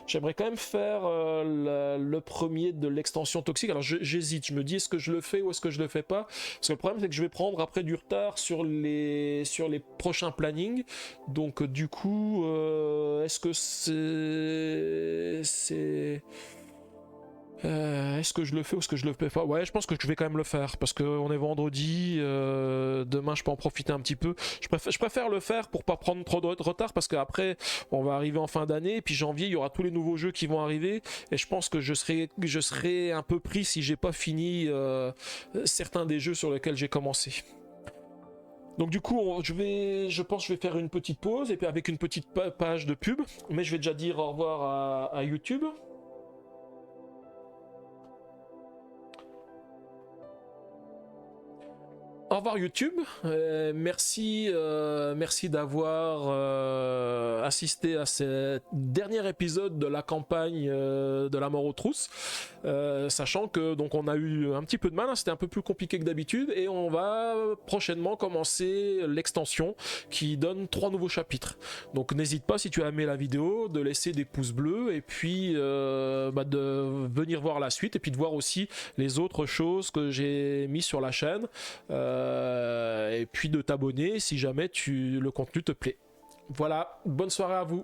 j'aimerais quand même faire le premier de l'extension toxique. Alors j'hésite, je me dis est-ce que je le fais ou est-ce que je le fais pas, parce que le problème c'est que je vais prendre après du retard sur les prochains plannings. Donc du coup, est-ce que est-ce que je le fais ou est-ce que je le fais pas? Ouais, je pense que je vais quand même le faire parce qu'on est vendredi. Demain, je peux en profiter un petit peu. Je préfère le faire pour pas prendre trop de retard parce qu'après, on va arriver en fin d'année et puis janvier, il y aura tous les nouveaux jeux qui vont arriver et je pense que je serai un peu pris si j'ai pas fini certains des jeux sur lesquels j'ai commencé. Donc du coup, je pense que je vais faire une petite pause et puis avec une petite page de pub, mais je vais déjà dire au revoir à YouTube. Au revoir YouTube, merci d'avoir assisté à ce dernier épisode de la campagne de la mort aux trousses, sachant que donc on a eu un petit peu de mal, hein, c'était un peu plus compliqué que d'habitude et on va prochainement commencer l'extension qui donne 3 nouveaux chapitres. Donc n'hésite pas si tu as aimé la vidéo de laisser des pouces bleus et puis de venir voir la suite et puis de voir aussi les autres choses que j'ai mis sur la chaîne. Et puis de t'abonner si jamais le contenu te plaît. Voilà, bonne soirée à vous.